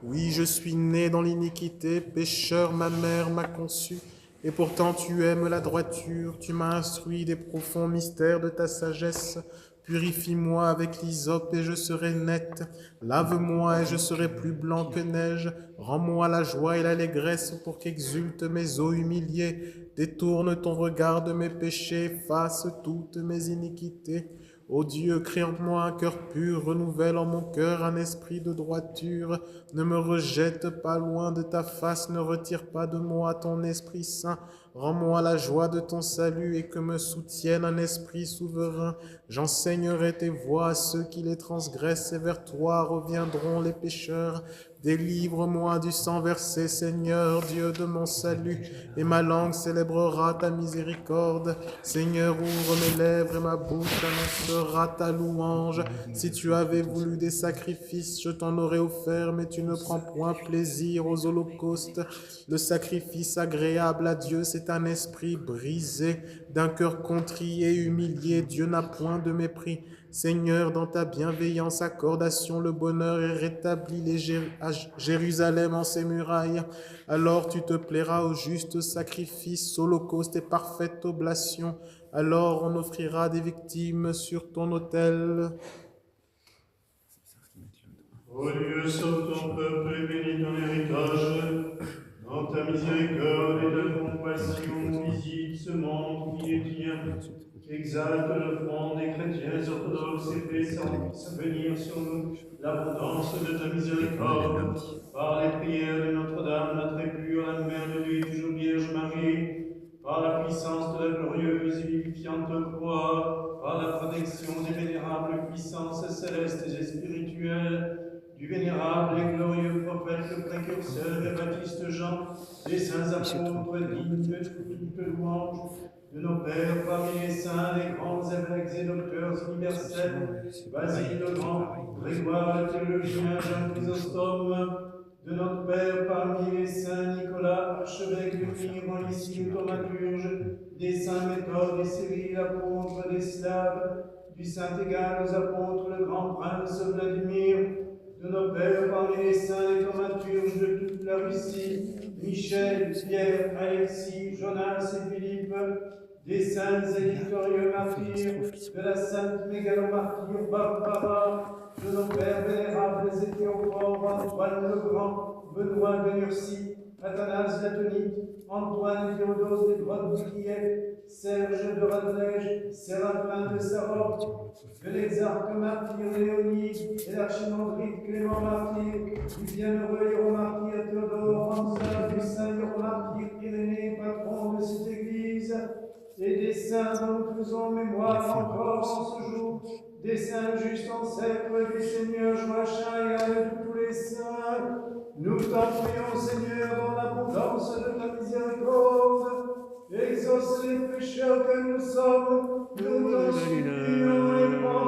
Oui, je suis né dans l'iniquité, pécheur ma mère m'a conçu, et pourtant tu aimes la droiture, tu m'as instruit des profonds mystères de ta sagesse. Purifie-moi avec l'hysope et je serai net. Lave-moi et je serai plus blanc que neige. Rends-moi la joie et l'allégresse pour qu'exultent mes os humiliés. Détourne ton regard de mes péchés, efface toutes mes iniquités. Ô Dieu, crée en moi un cœur pur, renouvelle en mon cœur un esprit de droiture. Ne me rejette pas loin de ta face, ne retire pas de moi ton Esprit Saint. Rends-moi la joie de ton salut et que me soutienne un esprit souverain. J'enseignerai tes voies à ceux qui les transgressent et vers toi reviendront les pécheurs. Délivre-moi du sang versé, Seigneur, Dieu de mon salut, et ma langue célébrera ta miséricorde. Seigneur, ouvre mes lèvres et ma bouche annoncera ta louange. Si tu avais voulu des sacrifices, je t'en aurais offert, mais tu ne prends point plaisir aux holocaustes. Le sacrifice agréable à Dieu, c'est un esprit brisé, d'un cœur contrit et humilié, Dieu n'a point de mépris. Seigneur, dans ta bienveillance, accorde à Sion le bonheur et rétablis à Jérusalem en ses murailles. Alors tu te plairas au juste sacrifice, holocauste et parfaite oblation. Alors on offrira des victimes sur ton autel. Ô Dieu, sauve ton peuple et bénis ton héritage. Dans ta miséricorde et ta compassion, visite ce monde qui est tien. Exalte le front des chrétiens orthodoxes et fais venir sur nous l'abondance de ta miséricorde. Par les prières de Notre-Dame, la très pure, la mère de Dieu, toujours Vierge Marie, par la puissance de la glorieuse et vivifiante croix, par la protection des vénérables puissances célestes et spirituelles, du vénérable et glorieux prophète, le précurseur et baptiste Jean, des saints apôtres dignes de toute louange, de nos pères parmi les saints, les grands évêques et docteurs universels, Basile le Grand, Grégoire le théologien, Jean Chrysostome, de notre Père parmi les saints, Nicolas, archevêque de Myre, ici le thaumaturge, des saints Méthode et Cyril, apôtres des Slaves, du saint égal aux apôtres, le grand prince Vladimir, de nos pères parmi les saints, les thaumaturges de toute la Russie, Michel, Pierre, Alexis, Jonas et Philippe, des saints et victorieux martyrs, de la sainte mégalomartyre Barbara, de nos pères vénérables et Théophore, Antoine le Grand, Benoît de Nursie, Athanase l'Atonique, Antoine et Théodose des grottes de Kiev, Serge de Radonège, Séraphin de Sarov, de l'exarque martyr Léonie et l'archimandrite Clément martyr, du bienheureux hieromartyr Théodore, Hamza, du saint hieromartyr Irénée, patron de cette église, et des saints dont nous faisons mémoire encore en ce jour, des saints justes en cercle, des seigneurs Joachim et de tous les saints. Nous t'en prions, Seigneur, dans l'abondance de ta miséricorde. Exauce les pécheurs que nous sommes, nous t'en supplions et prends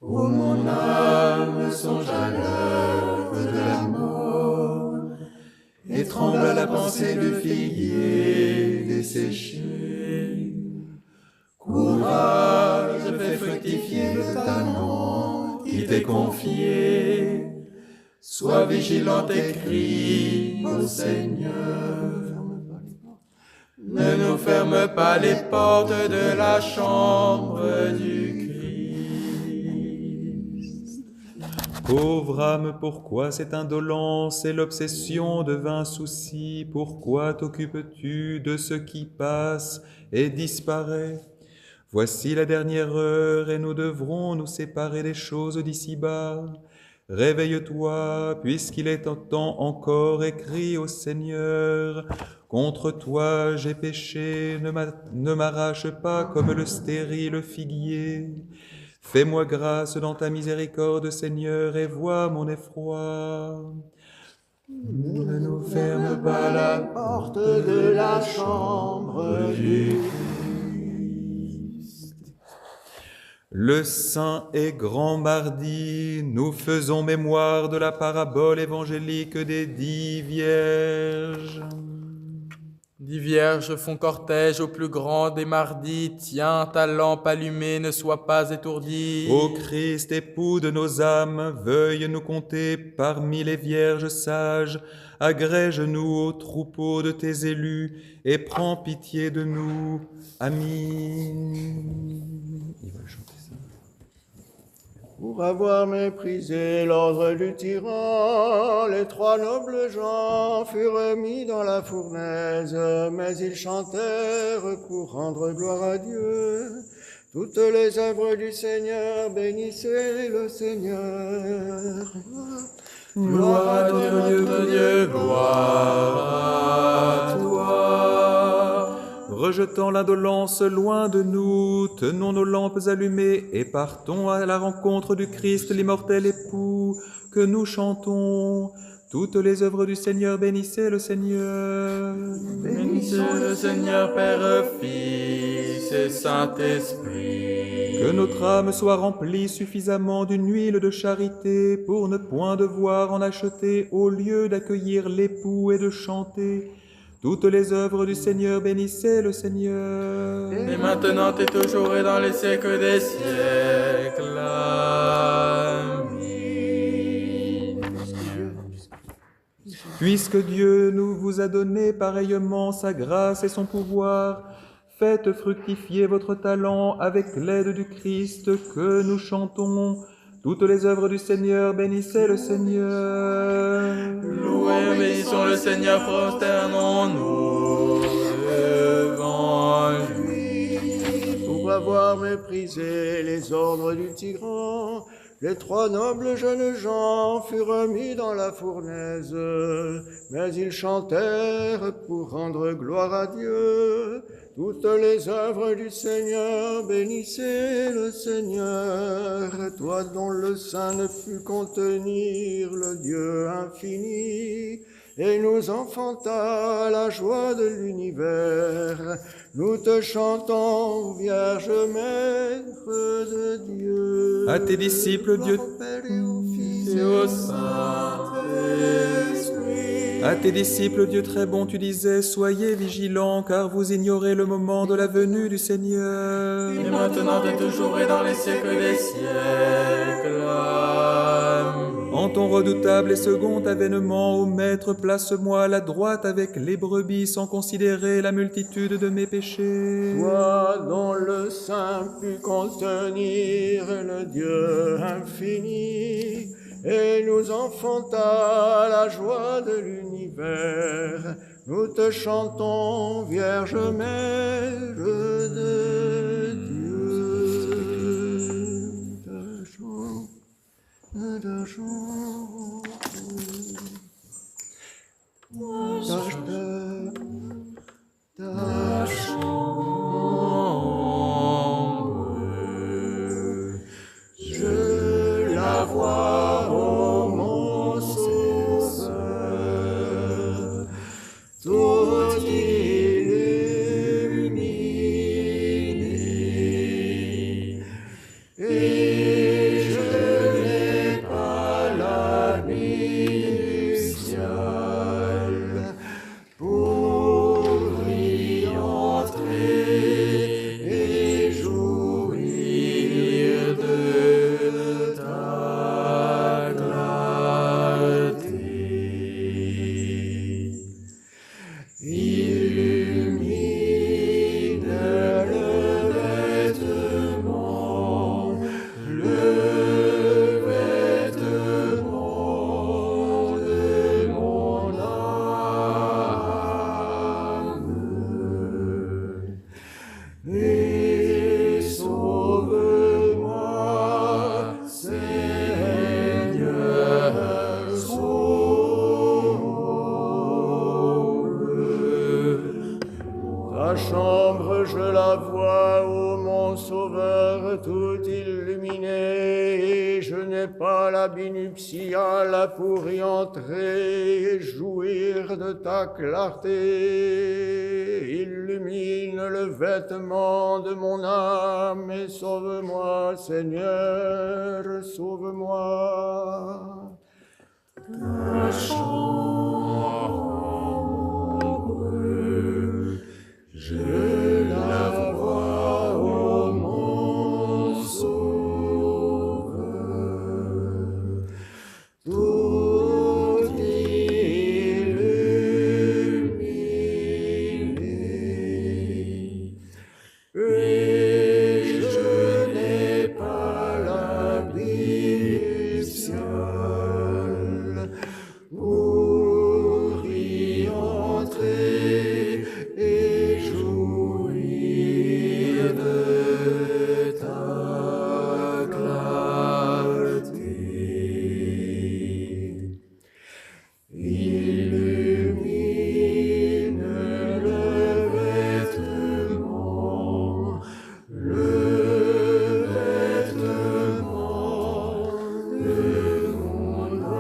Ô mon âme, songe à l'heure de la mort, et tremble à la pensée de figuier desséché. courage, fais fructifier le talent qui t'est confié. Sois vigilant et crie au Seigneur. Ne nous ferme pas les portes de la chambre du Christ. Pauvre âme, pourquoi cette indolence et l'obsession de vains soucis? Pourquoi t'occupes-tu de ce qui passe et disparaît? Voici la dernière heure et nous devrons nous séparer des choses d'ici-bas. Réveille-toi, puisqu'il est temps encore, et crie au Seigneur. Contre toi j'ai péché, ne m'arrache pas comme le stérile figuier. Fais-moi grâce dans ta miséricorde, Seigneur, et vois mon effroi. Ne nous ferme pas la porte de la chambre du Christ. Le saint et grand mardi, nous faisons mémoire de la parabole évangélique des 10 vierges. 10 vierges font cortège au plus grand des mardis. Tiens, ta lampe allumée, ne sois pas étourdie. Ô Christ, époux de nos âmes, veuille nous compter parmi les vierges sages. Agrège-nous au troupeau de tes élus et prends pitié de nous. Amen. Il va chanter ça. Pour avoir méprisé l'ordre du tyran, les 3 nobles gens furent mis dans la fournaise, mais ils chantèrent pour rendre gloire à Dieu. Toutes les œuvres du Seigneur, bénissez le Seigneur. Gloire à Dieu, gloire à toi. Rejetant l'indolence loin de nous, tenons nos lampes allumées et partons à la rencontre du Christ, l'immortel époux, que nous chantons. Toutes les œuvres du Seigneur, bénissez le Seigneur. Bénissez le Seigneur, Père, Fils et Saint-Esprit. Que notre âme soit remplie suffisamment d'une huile de charité pour ne point devoir en acheter au lieu d'accueillir l'époux et de chanter. Toutes les œuvres du Seigneur, bénissez le Seigneur. Et maintenant et toujours et dans les siècles des siècles. Amen. Puisque Dieu nous vous a donné pareillement sa grâce et son pouvoir, faites fructifier votre talent avec l'aide du Christ que nous chantons. Toutes les œuvres du Seigneur, bénissez le Seigneur. Louez et bénissons le Seigneur, prosternons-nous devant lui. Pour avoir méprisé les ordres du tyran, les 3 nobles jeunes gens furent mis dans la fournaise, mais ils chantèrent pour rendre gloire à Dieu. Toutes les œuvres du Seigneur, bénissez le Seigneur. Toi dont le sein ne put contenir le Dieu infini, et nous enfanta la joie de l'univers. Nous te chantons, Vierge Mère de Dieu. À tes disciples, Dieu. Et au Saint-Esprit. À tes disciples, Dieu très bon, tu disais, soyez vigilants, car vous ignorez le moment de la venue du Seigneur. Et maintenant et toujours et dans les siècles des siècles. Amen. En ton redoutable et second avènement, ô Maître, place-moi à la droite avec les brebis, sans considérer la multitude de mes péchés. Toi dont le sein put contenir le Dieu infini, et nous enfanta la joie de l'univers. Nous te chantons, Vierge Mère de Dieu. Ta chambre, je la vois, ô mon Sauveur, tout illuminée. et sauve-moi, Seigneur, sauve. Ta chambre, je la vois, ô mon Sauveur, tout illuminée, et je n'ai pas l'habit nuptial pour y entrer et jouir de ta clarté. Illumine le vêtement de mon âme et sauve-moi, Seigneur, sauve-moi. Ta chambre, je la vois, ô mon Sauveur, tout illuminée, et je n'ai pas l'habit nuptial pour y entrer et jouir de ta clarté. Illumine le vêtement de mon âme.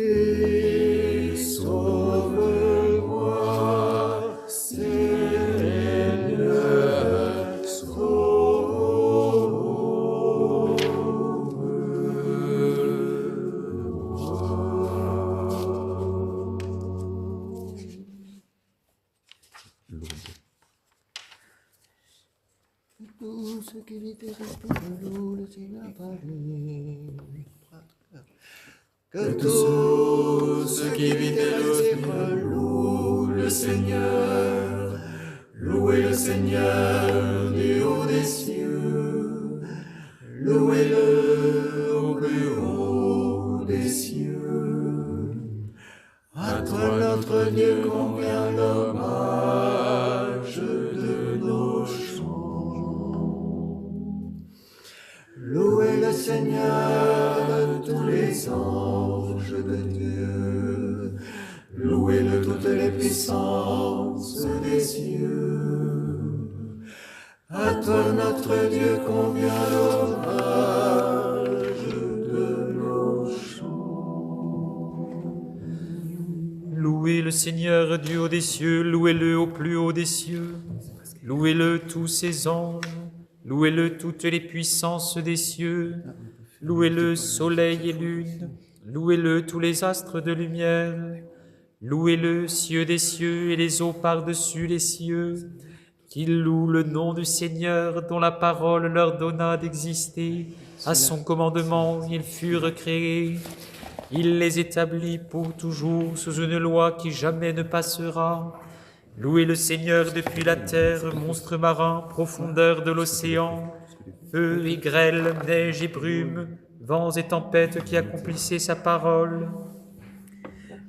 Et sauve-moi, Seigneur, tout ce qui vit et respire loue le Seigneur parmi. Que tout ce qui vit et respire loue le Seigneur. Louez le Seigneur du haut des cieux. Louez-le au plus haut des cieux. À toi notre Dieu convient l'hommage de nos chants. Louez le Seigneur, tous les anges de Dieu. Louez-le toutes les puissances des cieux. À toi notre Dieu convient l'hommage de nos chants. Louez le Seigneur du haut des cieux, louez-le au plus haut des cieux. Louez-le tous ses anges, louez-le toutes les puissances des cieux. Louez-le soleil et lune, louez-le tous les astres de lumière. Louez-le cieux des cieux et les eaux par-dessus les cieux. Qu'ils louent le nom du Seigneur dont la parole leur donna d'exister. À son commandement, ils furent créés. Il les établit pour toujours sous une loi qui jamais ne passera. Louez le Seigneur depuis la terre, monstres marins, profondeur de l'océan. Feu et grêle, neige et brume, vents et tempêtes qui accomplissaient sa parole.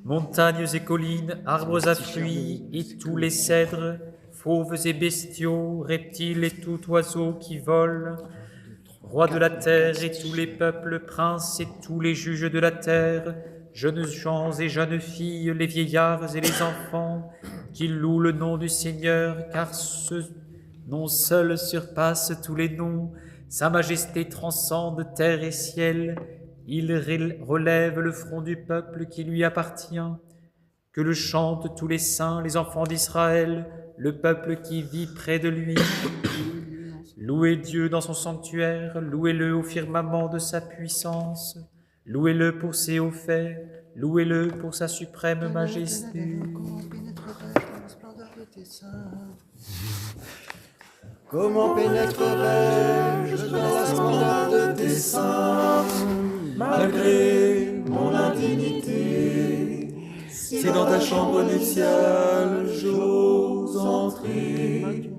Montagnes et collines, arbres à fruits et tous les cèdres, fauves et bestiaux, reptiles et tout oiseau qui vole, rois de la terre et tous les peuples, princes et tous les juges de la terre, jeunes gens et jeunes filles, les vieillards et les enfants, qui louent le nom du Seigneur, car ce nom seul surpasse tous les noms, sa majesté transcende terre et ciel, il relève le front du peuple qui lui appartient, que le chantent tous les saints, les enfants d'Israël, le peuple qui vit près de lui. Louez Dieu dans son sanctuaire, louez-le au firmament de sa puissance, louez-le pour ses hauts faits, louez-le pour sa suprême majesté. Comment pénétrerai-je dans la splendeur de tes seins, malgré mon indignité? Si dans ta chambre nuptiale j'ose entrer,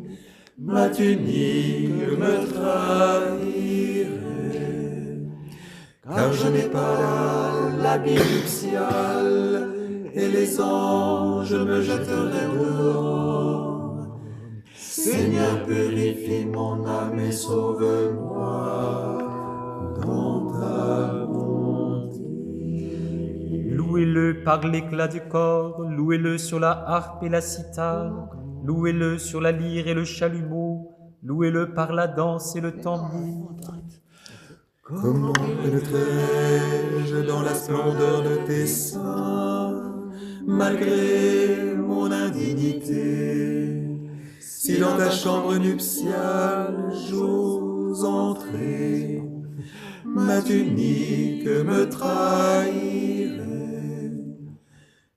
ma tunique me trahirait, car je n'ai pas l'habit nuptial et les anges me jetteraient dehors. Seigneur, purifie mon âme et sauve-moi dans ta bonté. Louez-le par l'éclat du corps, louez-le sur la harpe et la cithare, louez-le sur la lyre et le chalumeau, louez-le par la danse et le tambour. Comment pénétrerai-je dans la splendeur de tes seins, malgré mon indignité? Si dans ta chambre nuptiale j'ose entrer, ma tunique me trahirait,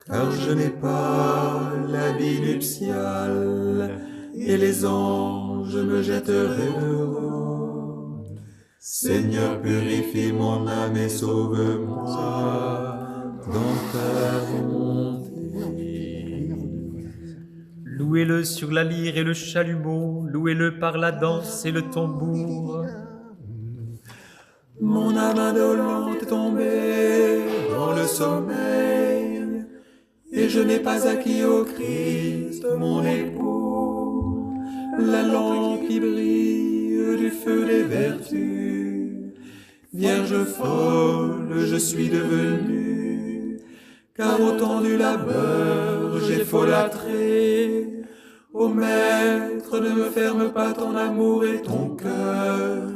car je n'ai pas l'habit nuptial, et les anges me jetteraient dehors. Seigneur, purifie mon âme et sauve-moi dans ta bonté. Louez-le sur la lyre et le chalumeau, louez-le par la danse et le tambour. Mon âme indolente est tombée dans le sommeil, et je n'ai pas acquis au Christ mon époux, la lampe qui brille du feu des vertus. Vierge folle, je suis devenue, car au temps du labeur, j'ai folâtré. Ô Maître, ne me ferme pas ton amour et ton cœur,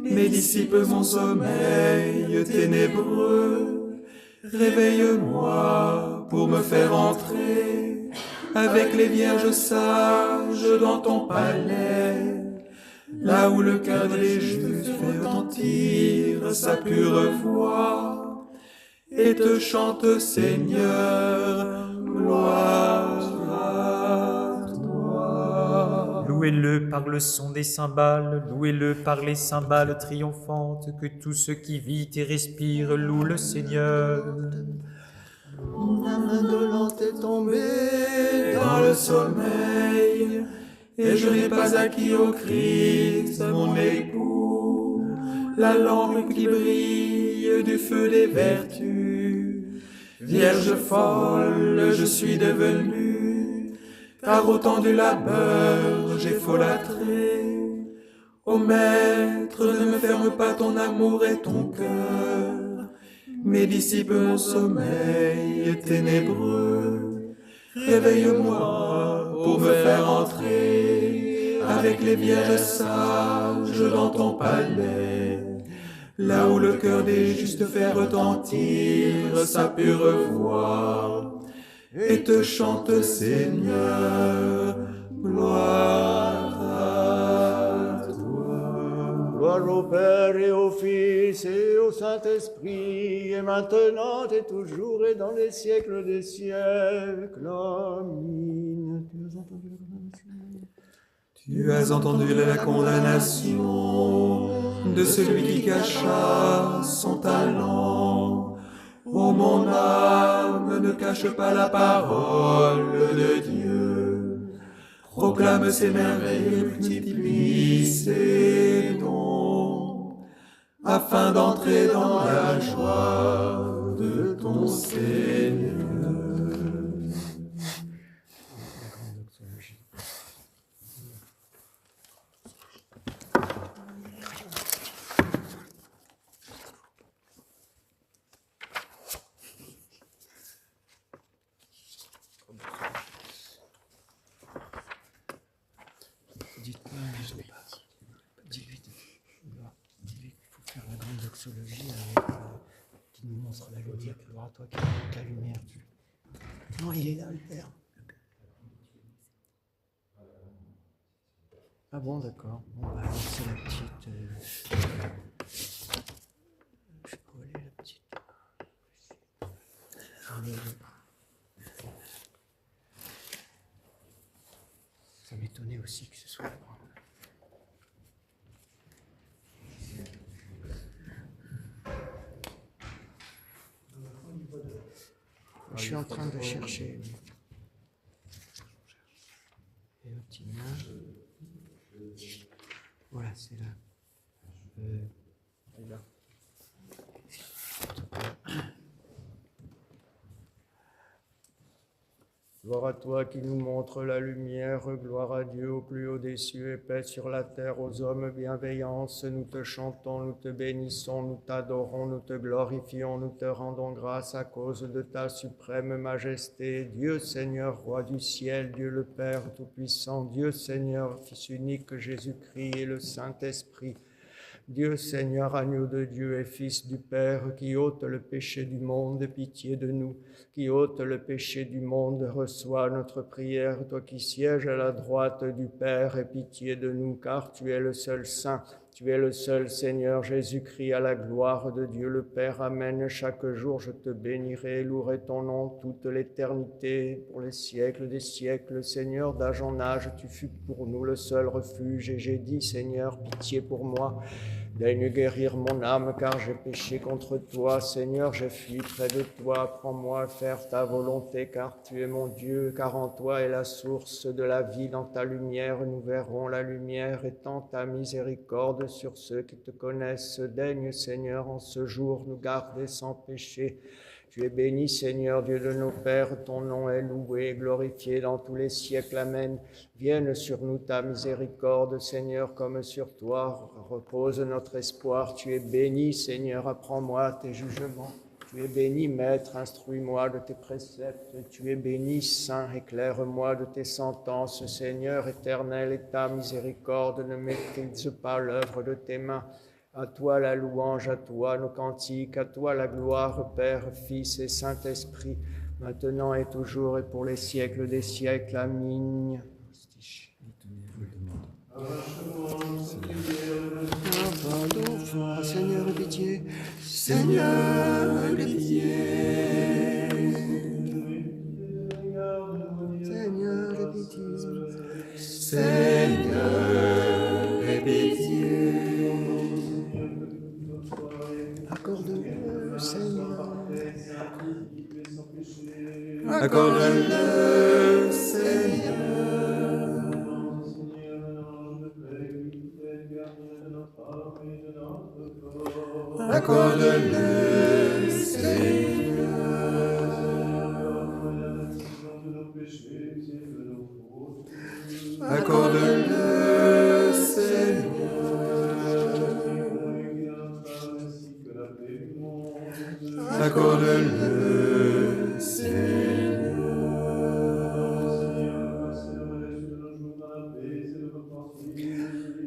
mais dissipe mon sommeil ténébreux. Réveille-moi pour me faire entrer avec les vierges sages dans ton palais, là où le cœur des justes fait retentir sa pure voix et te chante, Seigneur, gloire à toi. Louez-le par le son des cymbales, louez-le par les cymbales triomphantes, que tout ce qui vit et respire loue le Seigneur. Mon âme indolente est tombée dans le sommeil, et je n'ai pas acquis au Christ mon époux, la lampe qui brille du feu des vertus. Vierge folle, je suis devenue, car au temps du labeur, j'ai folâtré. Ô Maître, ne me ferme pas ton amour et ton cœur, mais dissipe mon sommeil ténébreux. Réveille-moi pour me faire entrer avec les vierges sages dans ton palais, là où le cœur des justes fait retentir sa pure voix, et te chante, Seigneur, gloire à toi. Gloire au Père et au Fils et au Saint-Esprit, et maintenant et toujours et dans les siècles des siècles. Amen. Tu as entendu la condamnation de celui qui cacha son talent. Ô mon âme, ne cache pas la parole de Dieu. Proclame ses merveilles, multiplie ses dons, afin d'entrer dans la joie de ton Seigneur. Dis-lui qu'il faut faire la grande doxologie qui nous montre la lumière. Gloire à toi qui est la lumière. Non, il est là, le Père. Ah bon, d'accord. Bon, bah, alors c'est la petite... Je sais pas où elle est, la petite... Ça m'étonnait aussi que ce soit la grande. Je suis en train de chercher. Et un petit main. Voilà, c'est là. Gloire à toi qui nous montre la lumière, gloire à Dieu au plus haut des cieux et paix sur la terre aux hommes bienveillance. Nous te chantons, nous te bénissons, nous t'adorons, nous te glorifions, nous te rendons grâce à cause de ta suprême majesté. Dieu Seigneur, roi du ciel, Dieu le Père Tout-Puissant, Dieu Seigneur, Fils unique Jésus-Christ et le Saint-Esprit. Dieu Seigneur, agneau de Dieu et Fils du Père, qui ôte le péché du monde, pitié de nous. Qui ôte le péché du monde, reçois notre prière. Toi qui sièges à la droite du Père, aie pitié de nous, car tu es le seul Saint. Tu es le seul Seigneur Jésus-Christ, à la gloire de Dieu le Père. Amen. Chaque jour je te bénirai, louerai ton nom toute l'éternité, pour les siècles des siècles. Seigneur, d'âge en âge, tu fus pour nous le seul refuge. Et j'ai dit, Seigneur, pitié pour moi. Daigne guérir mon âme, car j'ai péché contre toi. Seigneur, j'ai fui près de toi. Apprends-moi à faire ta volonté, car tu es mon Dieu, car en toi est la source de la vie. Dans ta lumière, nous verrons la lumière. Étends ta miséricorde sur ceux qui te connaissent. Daigne, Seigneur, en ce jour nous garder sans péché. Tu es béni, Seigneur, Dieu de nos pères, ton nom est loué et glorifié dans tous les siècles. Amen. Vienne sur nous ta miséricorde, Seigneur, comme sur toi repose notre espoir. Tu es béni, Seigneur, apprends-moi tes jugements. Tu es béni, Maître, instruis-moi de tes préceptes. Tu es béni, Saint, éclaire-moi de tes sentences. Seigneur éternel, et ta miséricorde ne méprise pas l'œuvre de tes mains. À toi la louange, à toi nos cantiques, à toi la gloire, Père, Fils et Saint-Esprit, maintenant et toujours et pour les siècles des siècles. Amen. Seigneur, aie pitié. Seigneur, aie pitié. Seigneur, aie pitié. Seigneur, aie pitié. Accorde-le, Seigneur. Accorde-le, Seigneur. Accorde-le, Seigneur. Accorde-le, Seigneur. Accorde-le, Seigneur.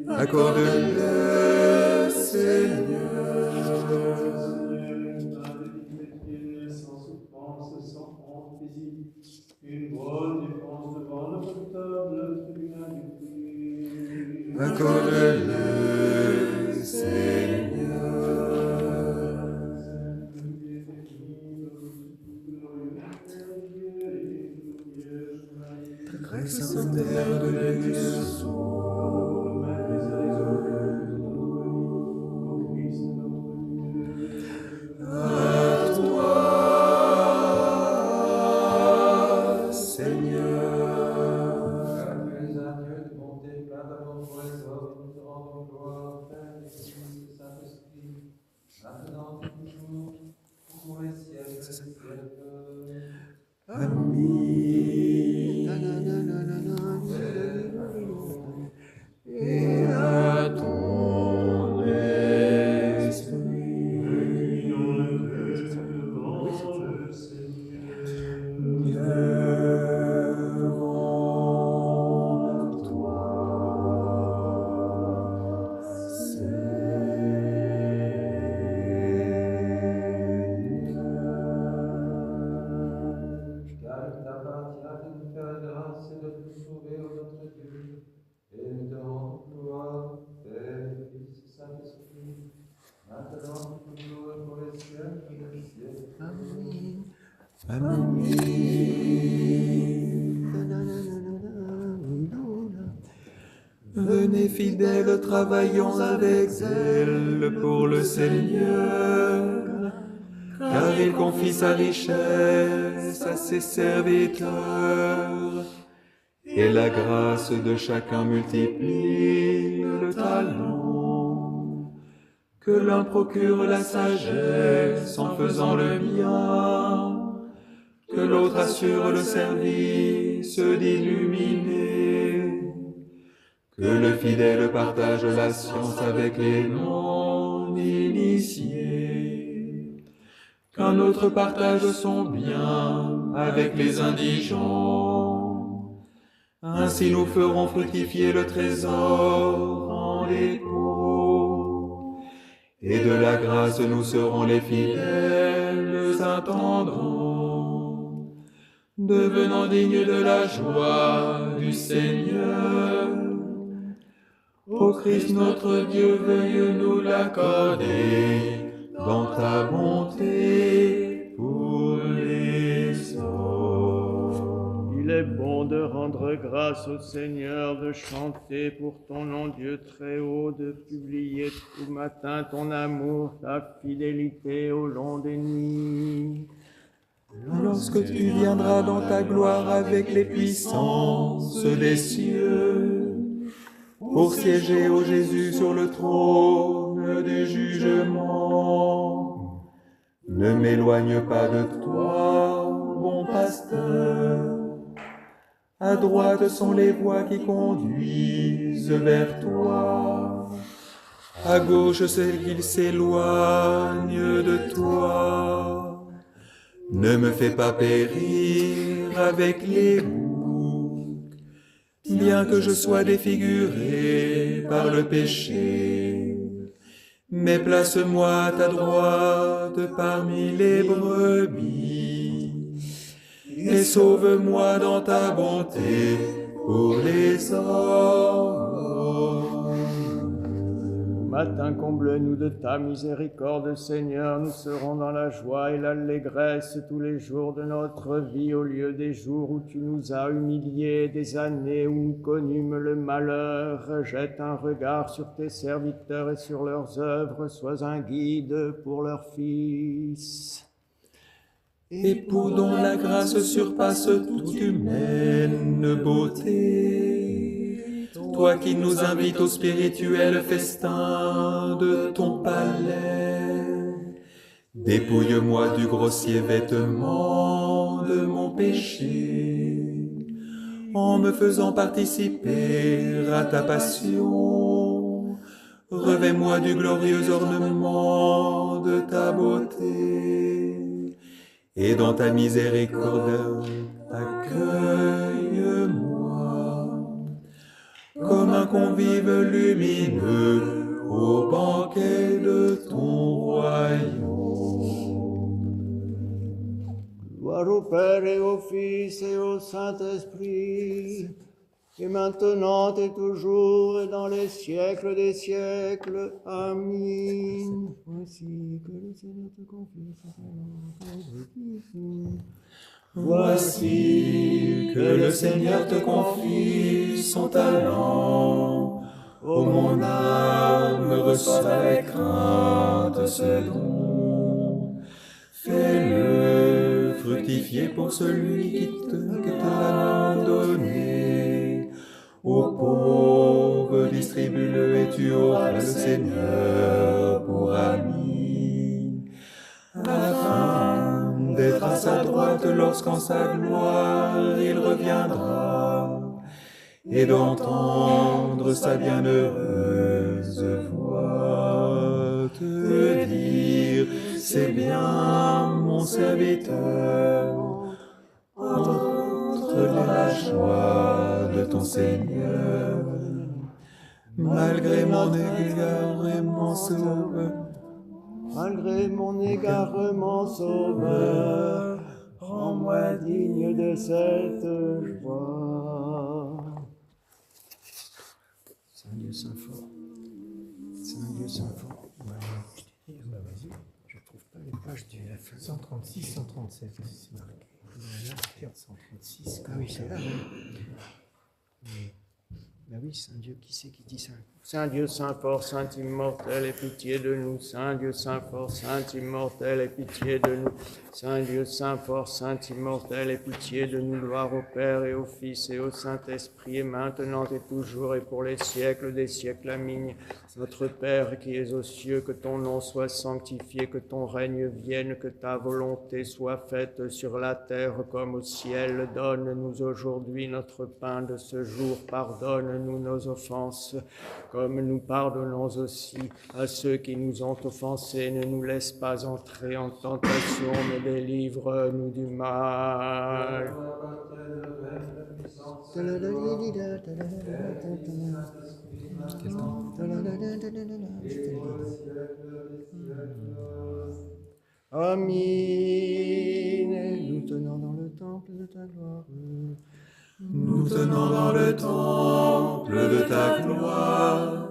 Accorde-le, Seigneur. Une bonne défense devant le redoutable tribunal du Christ. Accorde-le, Seigneur. Très sainte Mère de Dieu, et à ton esprit. Devant toi, Car il t'appartient de nous faire grâce et de nous sauver, ô notre Dieu, et nous te rendons gloire, Père, Fils et Saint-Esprit, maintenant et toujours et pour les siècles des siècles. Amen. Venez fidèles, travaillons avec zèle pour le Seigneur, car il confie sa richesse à ses serviteurs, et la grâce de chacun multiplie le talent. Que l'un procure la sagesse en faisant le bien, que l'autre assure le service d'illuminer, que le fidèle partage la science avec les non-initiés, qu'un autre partage son bien avec les indigents. Ainsi nous ferons fructifier le trésor en dépôt, et de la grâce nous serons les fidèles intendants, devenant dignes de la joie du Seigneur. Ô Christ notre Dieu, veuille nous l'accorder dans ta bonté pour les hommes. Il est bon de rendre grâce au Seigneur, de chanter pour ton nom Dieu très haut, de publier tout matin ton amour, ta fidélité au long des nuits. Lorsque tu viendras dans ta gloire avec les puissances des cieux, pour siéger, ô Jésus, sur le trône du jugement, ne m'éloigne pas de toi, bon pasteur. À droite sont les voies qui conduisent vers toi, à gauche celles qui s'éloignent de toi. Ne me fais pas périr avec les boucs, bien que je sois défiguré par le péché. Mais place-moi à ta droite parmi les brebis, et sauve-moi dans ta bonté pour les hommes. Matin, comble-nous de ta miséricorde, Seigneur, nous serons dans la joie et l'allégresse tous les jours de notre vie, au lieu des jours où tu nous as humiliés, des années où nous connûmes le malheur. Jette un regard sur tes serviteurs et sur leurs œuvres, sois un guide pour leurs fils. Époux dont la grâce surpasse toute humaine beauté, toi qui nous invites au spirituel festin de ton palais, dépouille-moi du grossier vêtement de mon péché, en me faisant participer à ta passion. Revêt-moi du glorieux ornement de ta beauté, et dans ta miséricorde, accueille-moi comme un convive lumineux au banquet de ton royaume. Gloire au Père et au Fils et au Saint-Esprit, et maintenant et toujours et dans les siècles des siècles. Amen. Voici que le Seigneur te confie son talent. Voici que le Seigneur te confie son talent. Ô mon âme, reçois avec crainte ce don. Fais-le fructifier pour celui que t'a donné. Aux pauvres, distribue-le et tu auras le Seigneur pour ami, afin d'être à sa droite lorsqu'en sa gloire il reviendra, et d'entendre sa bienheureuse voix te dire: c'est bien mon serviteur, entre dans la joie de ton Seigneur. Malgré mon égarement sauveur, Malgré mon égarement sauveur, rends-moi digne de cette joie. C'est un Dieu saint fort. C'est un Dieu saint fort. Vas-y, je trouve pas les pages du 136, 137, c'est marqué. 136, ah oui, c'est là. Ben oui, Saint Dieu, qui c'est qui dit ça? Saint Dieu, Saint fort, Saint immortel, aie pitié de nous. Saint Dieu, Saint fort, Saint immortel, aie pitié de nous. Saint Dieu, Saint fort, Saint immortel, aie pitié de nous. Gloire au Père et au Fils et au Saint-Esprit, et maintenant et toujours et pour les siècles des siècles. Amen. Notre Père qui es aux cieux, que ton nom soit sanctifié, que ton règne vienne, que ta volonté soit faite sur la terre comme au ciel. Donne-nous aujourd'hui notre pain de ce jour. Pardonne-nous nos offenses, comme nous pardonnons aussi à ceux qui nous ont offensés. Ne nous laisse pas entrer en tentation, mais délivre-nous du mal. Amen. Nous tenons dans le temple de ta gloire. Nous tenons dans le temple de ta gloire.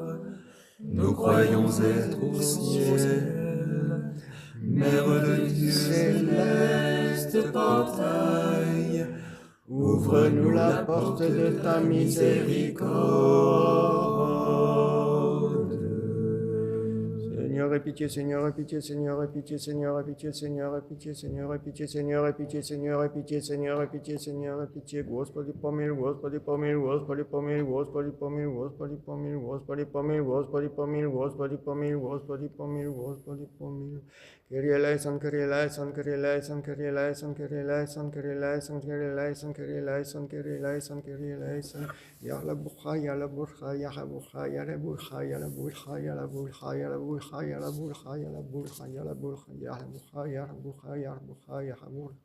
Nous croyons être au ciel. Mère de Dieu céleste portail, ouvre-nous la porte de ta miséricorde. Seigneur, aie pitié, Seigneur, aie pitié, Seigneur, aie pitié, Seigneur, aie pitié, Seigneur, aie pitié, Seigneur, aie pitié, Seigneur, aie pitié, Seigneur, aie pitié, Seigneur, aie pitié, Seigneur, aie pitié. Господи, помилуй, Господи, помилуй, Господи, помилуй, Господи, помилуй, Господи, помилуй, Господи, помилуй, Господи, помилуй, Господи, помилуй, Господи, помилуй, Господи, помилуй. Kyrie eleison, Kyrie eleison, Kyrie eleison, Kyrie eleison, Kyrie eleison, Kyrie eleison, Kyrie eleison, Kyrie eleison, Kyrie eleison, Kyrie eleison. Ya la burja, ya la burja, ya la burja, ya la burja, ya la burja, ya la burja, ya la burja, ya la burja, ya la burja, ya la burja, ya la burja, ya la burja, ya la burja, ya la burja.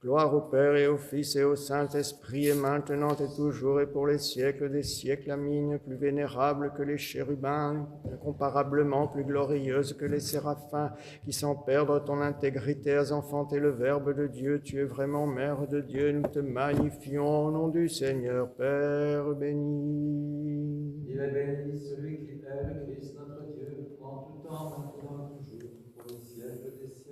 Gloire au Père et au Fils et au Saint-Esprit, et maintenant et toujours et pour les siècles des siècles. Amen. Plus vénérable que les chérubins, incomparablement plus glorieuse que les séraphins, qui sans perdre ton intégrité as enfanté le Verbe de Dieu. Tu es vraiment Mère de Dieu, nous te magnifions au nom du Seigneur, Père béni. Il est béni celui qui est le Christ notre Dieu, en tout temps, maintenant et toujours, pour les siècles des siècles.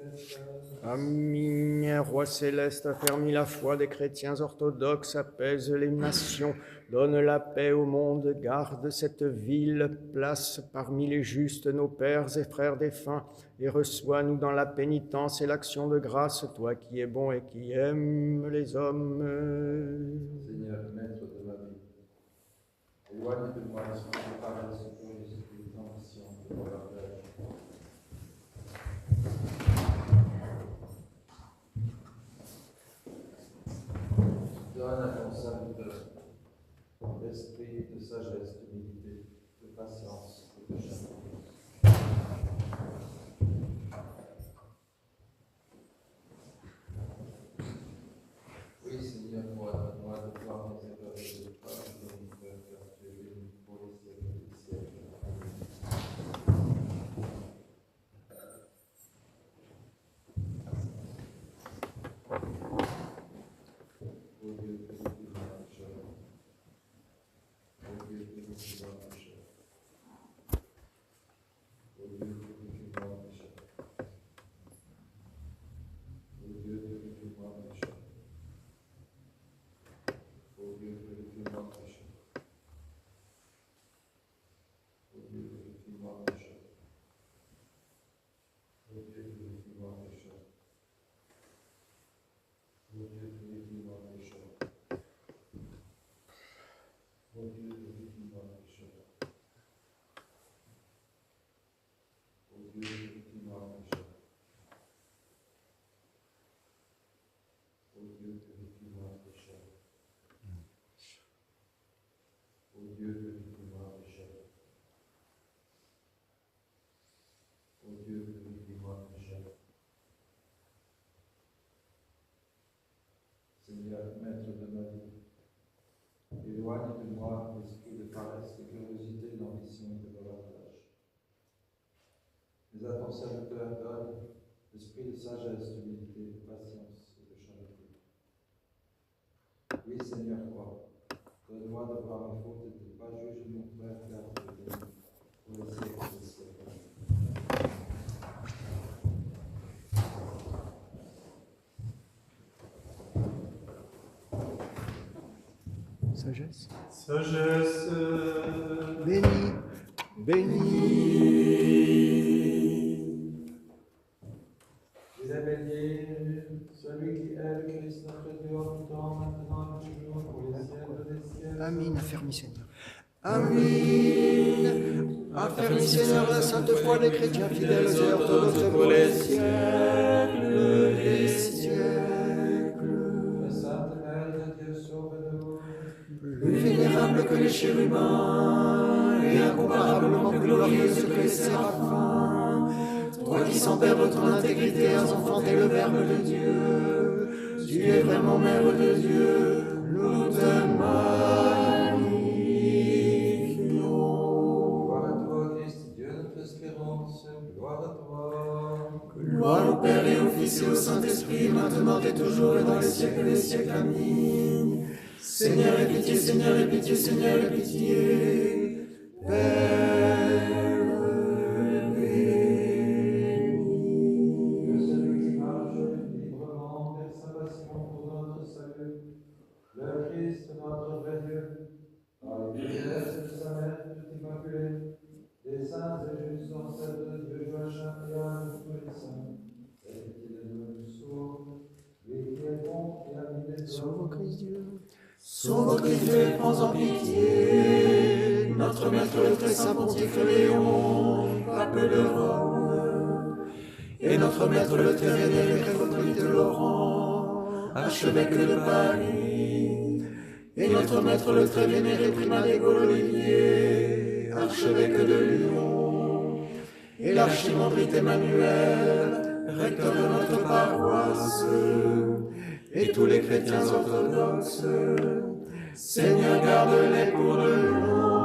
Amen. Roi céleste, affermis la foi des chrétiens orthodoxes, apaise les nations, donne la paix au monde, garde cette ville, place parmi les justes nos pères et frères défunts, et reçois-nous dans la pénitence et l'action de grâce, toi qui es bon et qui aimes les hommes. Seigneur, maître de ma vie, éloigne de moi l'esprit de paresse, curiosité, ambition, de bavardage. Donne à ton serviteur l'esprit de sagesse, d'humilité, de patience et de charité. Oui, Seigneur, moi de voir mes erreurs et de pas de mon cœur, car tu es béni pour les siècles des siècles. Ô Dieu, purifie-moi pécheur. Ô Dieu, purifie-moi pécheur. Ô Dieu, purifie-moi pécheur. Ô Dieu, purifie-moi pécheur. Ô Dieu, purifie-moi pécheur. Ô Dieu, purifie-moi pécheur. Ô Dieu, purifie-moi pécheur. Ô Dieu, purifie-moi pécheur. Ô Dieu, purifie-moi pécheur. Ô Dieu, purifie-moi pécheur. Ô Dieu, purifie-moi pécheur. Ô Dieu, purifie-moi pécheur. Ô Dieu, purifie-moi pécheur. Seigneur, maître de ma vie, éloigne de moi l'esprit de paresse, de curiosité, d'ambition et de bavardage. Mais à ton serviteur donne l'esprit de sagesse, d'humilité, de patience et de charité. Oui, Seigneur, crois. Donne-moi de voir mes fautes et de ne pas juger mon frère, car tu es béni pour les siècles des siècles. Sagesse. Sagesse. Béni, béni. Il est béni, celui qui est le Christ notre Dieu en tout temps, maintenant et toujours, pour les siècles des siècles. Amen, affermis Seigneur. Amen. Affermis Seigneur la sainte foi des chrétiens fidèles et orthodoxes pour les siècles des siècles. La Sainte Mère de Dieu, sauve-nous. Plus vénérable que les chérubins et incomparablement plus glorieuse que les séraphins, toi qui sans perdre ton intégrité as enfanté le Verbe de Dieu, tu es vraiment Mère de Dieu, nous te magnifions. Gloire à toi, Christ, Dieu notre espérance, gloire à toi. Gloire au Père et au Fils et au Saint-Esprit, maintenant et toujours et dans les siècles des siècles. Amen. Seigneur, aie pitié, Seigneur, aie pitié, Seigneur, aie pitié. Père béni. Que celui qui marche librement vers sa passion pour notre salut, le Christ, notre vrai Dieu, par les prières de sa mère toute immaculée, des saints et justes ancêtres de Dieu Joachim et Anne, tous les saints, et qu'il nous sauve, lui qui est bon et ami des Sauve, hommes. Christ Dieu. Sauve, Christ Dieu, et prends en pitié. Notre maître, le très saint pontife Léon, pape de Rome, et notre maître, le très vénéré métropolite Laurent, archevêque de Paris, et notre maître, le très vénéré primat des Gaules Olivier, archevêque de Lyon, et l'archimandrite Emmanuel, recteur de notre paroisse, et tous les chrétiens orthodoxes. Seigneur, garde-les pour le long